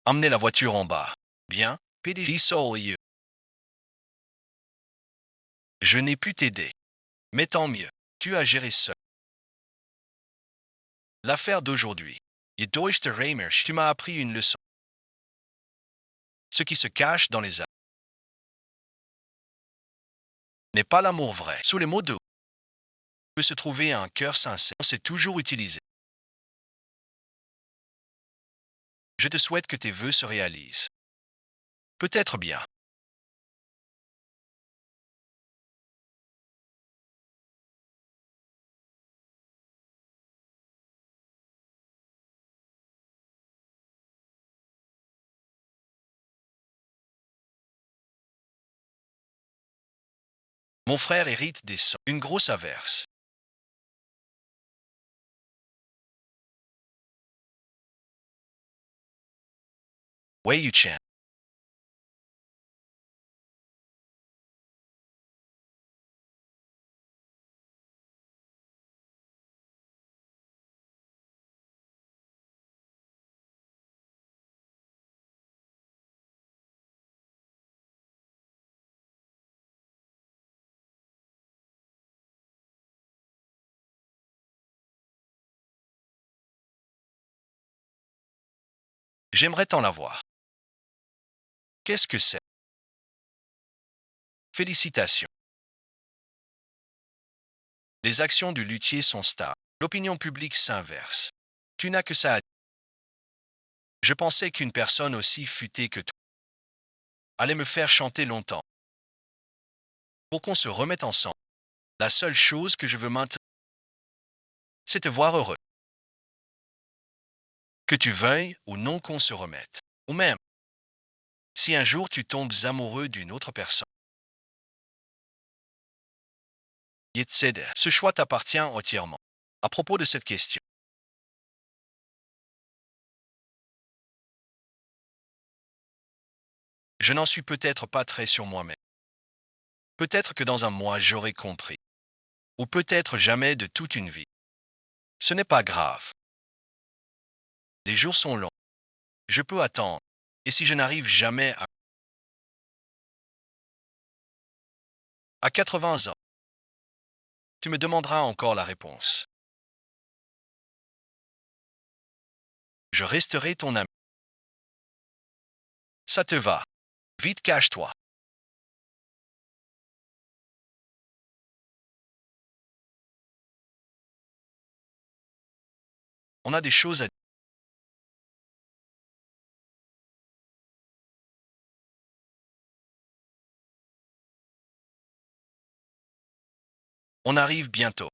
[SPEAKER 1] Emmenez la voiture en bas. Bien, PDG Soul. Je n'ai pu t'aider. Mais tant mieux, tu as géré seul. L'affaire d'aujourd'hui. Je Deutsche Reimer, tu m'as appris une leçon. Ce qui se cache dans les actes n'est pas l'amour vrai. Sous les mots de peut se trouver un cœur sincère. C'est toujours utilisé. Je te souhaite que tes vœux se réalisent. Peut-être bien. Mon frère hérite des sons. Une grosse averse. Wei Yu-Chen. J'aimerais t'en l'avoir. Qu'est-ce que c'est? Félicitations. Les actions du luthier sont stables. L'opinion publique s'inverse. Tu n'as que ça à dire. Je pensais qu'une personne aussi futée que toi allait me faire chanter longtemps. Pour qu'on se remette ensemble. La seule chose que je veux maintenant, c'est te voir heureux. Que tu veuilles ou non qu'on se remette. Ou même, si un jour tu tombes amoureux d'une autre personne. Yetzeder, ce choix t'appartient entièrement. À propos de cette question, je n'en suis peut-être pas très sur moi-même. Peut-être que dans un mois j'aurai compris. Ou peut-être jamais de toute une vie. Ce n'est pas grave. Les jours sont longs. Je peux attendre. Et si je n'arrive jamais à 80 ans, tu me demanderas encore la réponse. Je resterai ton ami. Ça te va. Vite cache-toi. On a des choses à dire. On arrive bientôt.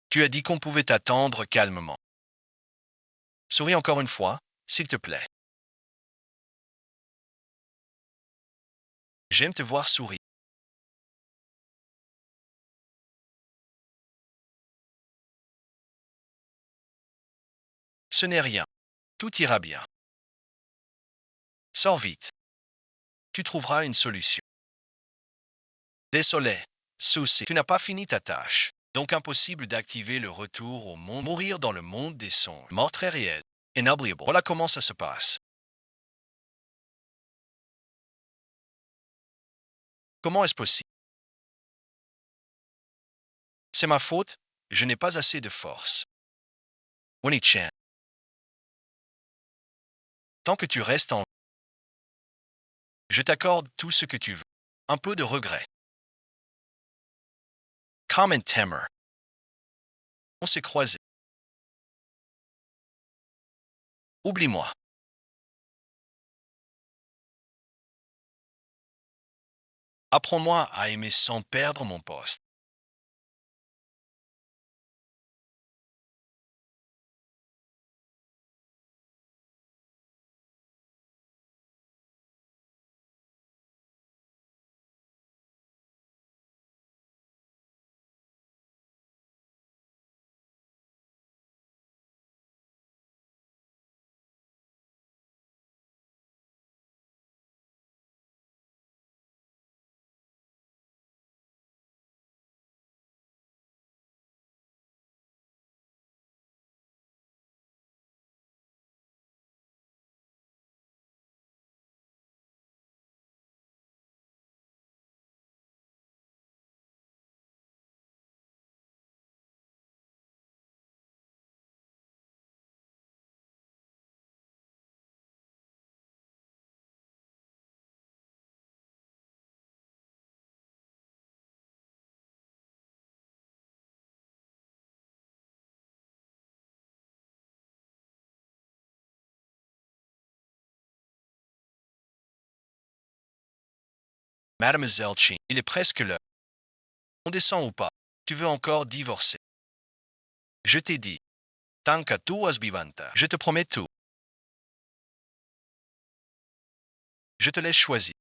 [SPEAKER 1] Tu as dit qu'on pouvait t'attendre calmement. Souris encore une fois, s'il te plaît. J'aime te voir sourire. Ce n'est rien. Tout ira bien. Sors vite. Tu trouveras une solution. Désolé, souci, tu n'as pas fini ta tâche. Donc impossible d'activer le retour au monde, mourir dans le monde des sons. Mort très réel. Inoubliable. Voilà comment ça se passe. Comment est-ce possible? C'est ma faute, je n'ai pas assez de force. Winnie-chan, tant que tu restes en... Je t'accorde tout ce que tu veux. Un peu de regret. Common Temer. On s'est croisés. Oublie-moi. Apprends-moi à aimer sans perdre mon poste. Mademoiselle Chin, il est presque l'heure. On descend ou pas? Tu veux encore divorcer? Je t'ai dit. Tanka tuas bivanta. Je te promets tout. Je te laisse choisir.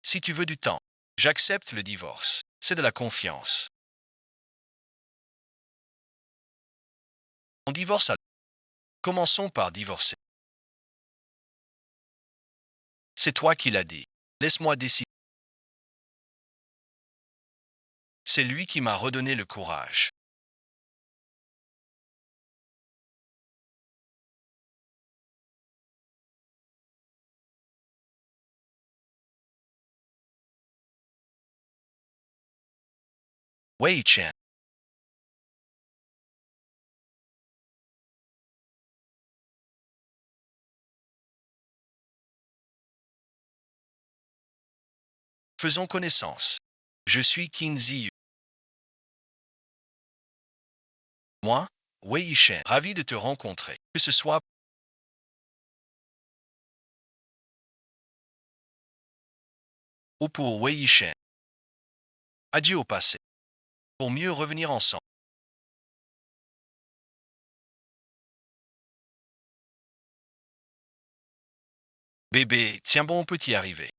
[SPEAKER 1] Si tu veux du temps, j'accepte le divorce. C'est de la confiance. On divorce alors. Commençons par divorcer. C'est toi qui l'as dit. Laisse-moi décider. C'est lui qui m'a redonné le courage. Wei Chen. Faisons connaissance. Je suis Qin Ziyu. Moi, Wei Chen, ravi de te rencontrer. Que ce soit ou pour Wei Chen. Adieu au passé. Pour mieux revenir ensemble. Bébé, tiens bon, on peut y arriver.